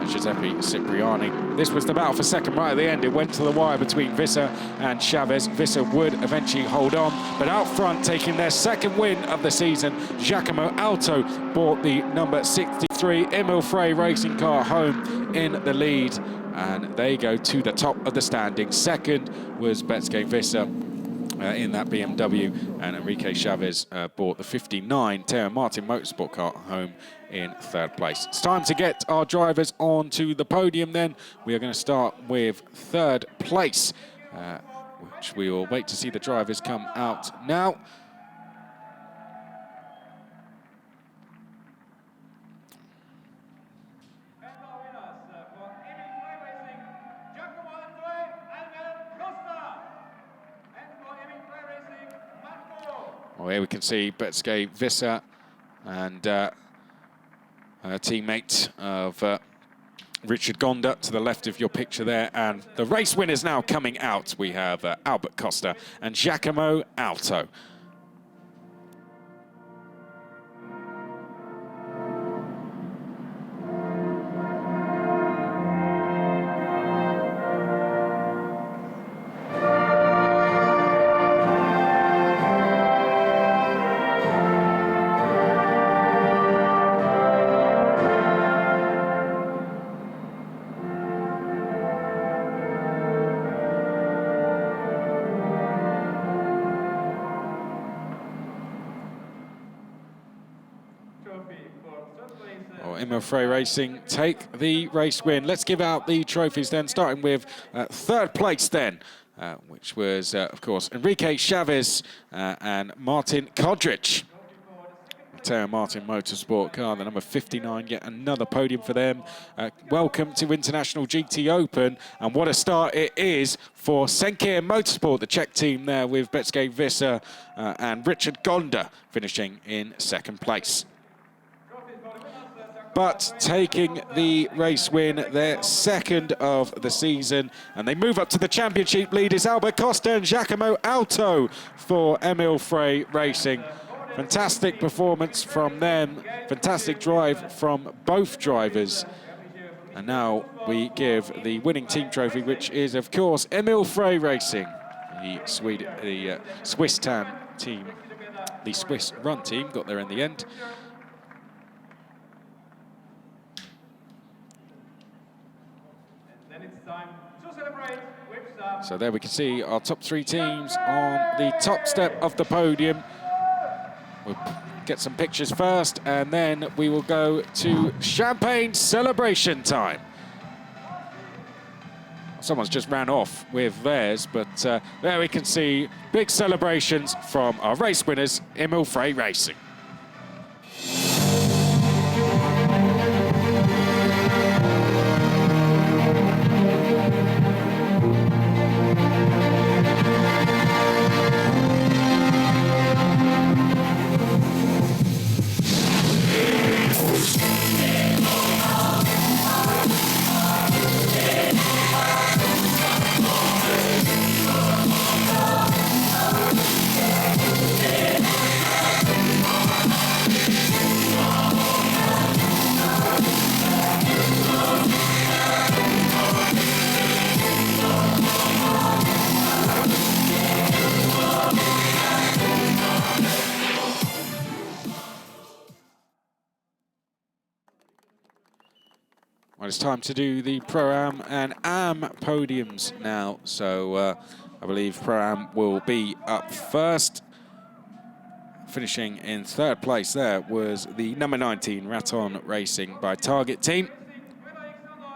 Giuseppe Cipriani. This was the battle for second right at the end. It went to the wire between Visser and Chavez. Visser would eventually hold on, but out front, taking their second win of the season, Giacomo Alto brought the number 63 Emil Frey Racing car home in the lead, and they go to the top of the standings. Second was Betske Visser in that BMW, and Enrique Chavez brought the 59 Teo Martin Motorsport car home in third place. It's time to get our drivers onto the podium then. We are going to start with third place, which we will wait to see the drivers come out now. Well, here we can see Betske Visser and her teammate of Richard Gonda to the left of your picture there. And the race winners now coming out. We have Albert Costa and Giacomo Alto. Emil Frey Racing take the race win. Let's give out the trophies then, starting with third place then, which was, of course, Enrique Chavez and Martin Kodrich. Teo Martin Motorsport car, the number 59, yet another podium for them. Welcome to International GT Open, and what a start it is for Senkir Motorsport, the Czech team there with Betske Visser and Richard Gonda finishing in second place. But taking the race win, their second of the season, and they move up to the championship leaders, Albert Costa and Giacomo Alto for Emil Frey Racing. Fantastic performance from them, fantastic drive from both drivers. And now we give the winning team trophy, which is, of course, Emil Frey Racing, the Swiss TAN team, the Swiss run team, got there in the end. So there we can see our top three teams on the top step of the podium. We'll get some pictures first, and then we will go to champagne celebration time. Someone's just ran off with theirs, but there we can see big celebrations from our race winners, Emil Frey Racing. Well, it's time to do the Pro-Am and Am podiums now. So I believe Pro-Am will be up first. Finishing in third place there was the number 19 Raton Racing by Target Team.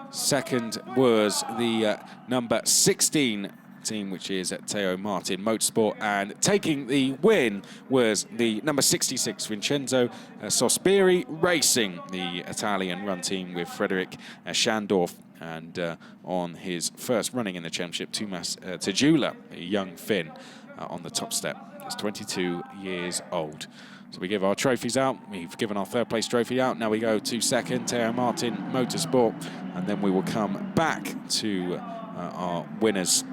Second was the number 16 team, which is at Teo Martin Motorsport, and taking the win was the number 66 Vincenzo Sospiri Racing, the Italian run team with Frederick Schandorf, and on his first running in the championship, Tumas Tajula, a young Finn, on the top step. He's 22 years old. So we give our trophies out. We've given our third place trophy out. Now we go to second, Teo Martin Motorsport, and then we will come back to our winners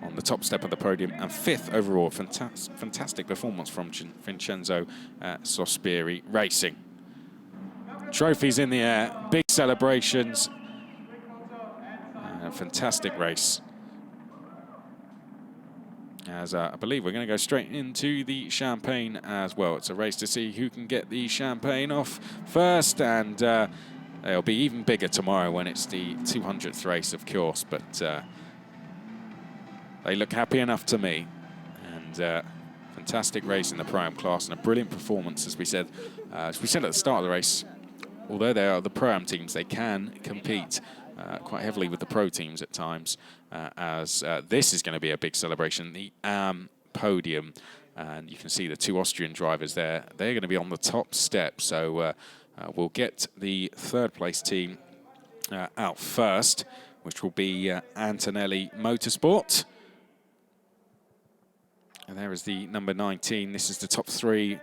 on the top step of the podium, and fifth overall. Fantastic performance from Vincenzo Sospiri Racing. Trophies in the air, big celebrations, a fantastic race. As I believe we're going to go straight into the champagne as well. It's a race to see who can get the champagne off first, and it'll be even bigger tomorrow when it's the 200th race, of course, but they look happy enough to me. And fantastic race in the Pro-Am class, and a brilliant performance, as we said at the start of the race. Although they are the Pro-Am teams, they can compete quite heavily with the Pro teams at times, as this is going to be a big celebration, the Am podium. And you can see the two Austrian drivers there. They're going to be on the top step, so we'll get the third place team out first, which will be Antonelli Motorsport. And there is the number 19. This is the top three.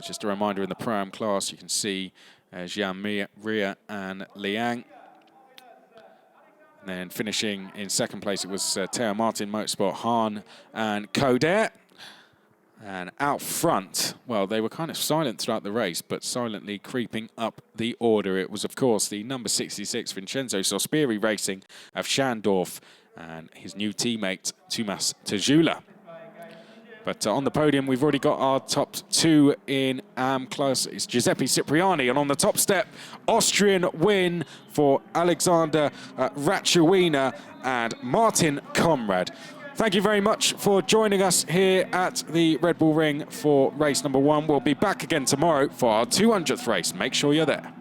Just a reminder, in the Pro-Am class, you can see Jean-Ria and Liang. And then finishing in second place, it was Teo Martin Motorsport, Hahn and Coder. And out front, well, they were kind of silent throughout the race, but silently creeping up the order. It was, of course, the number 66 Vincenzo Sospiri Racing of Schandorf and his new teammate, Tumas Tajula. But on the podium, we've already got our top two in Am class. It's Giuseppe Cipriani, and on the top step, Austrian win for Alexander Rachuina and Martin Conrad. Thank you very much for joining us here at the Red Bull Ring for race number 1. We'll be back again tomorrow for our 200th race. Make sure you're there.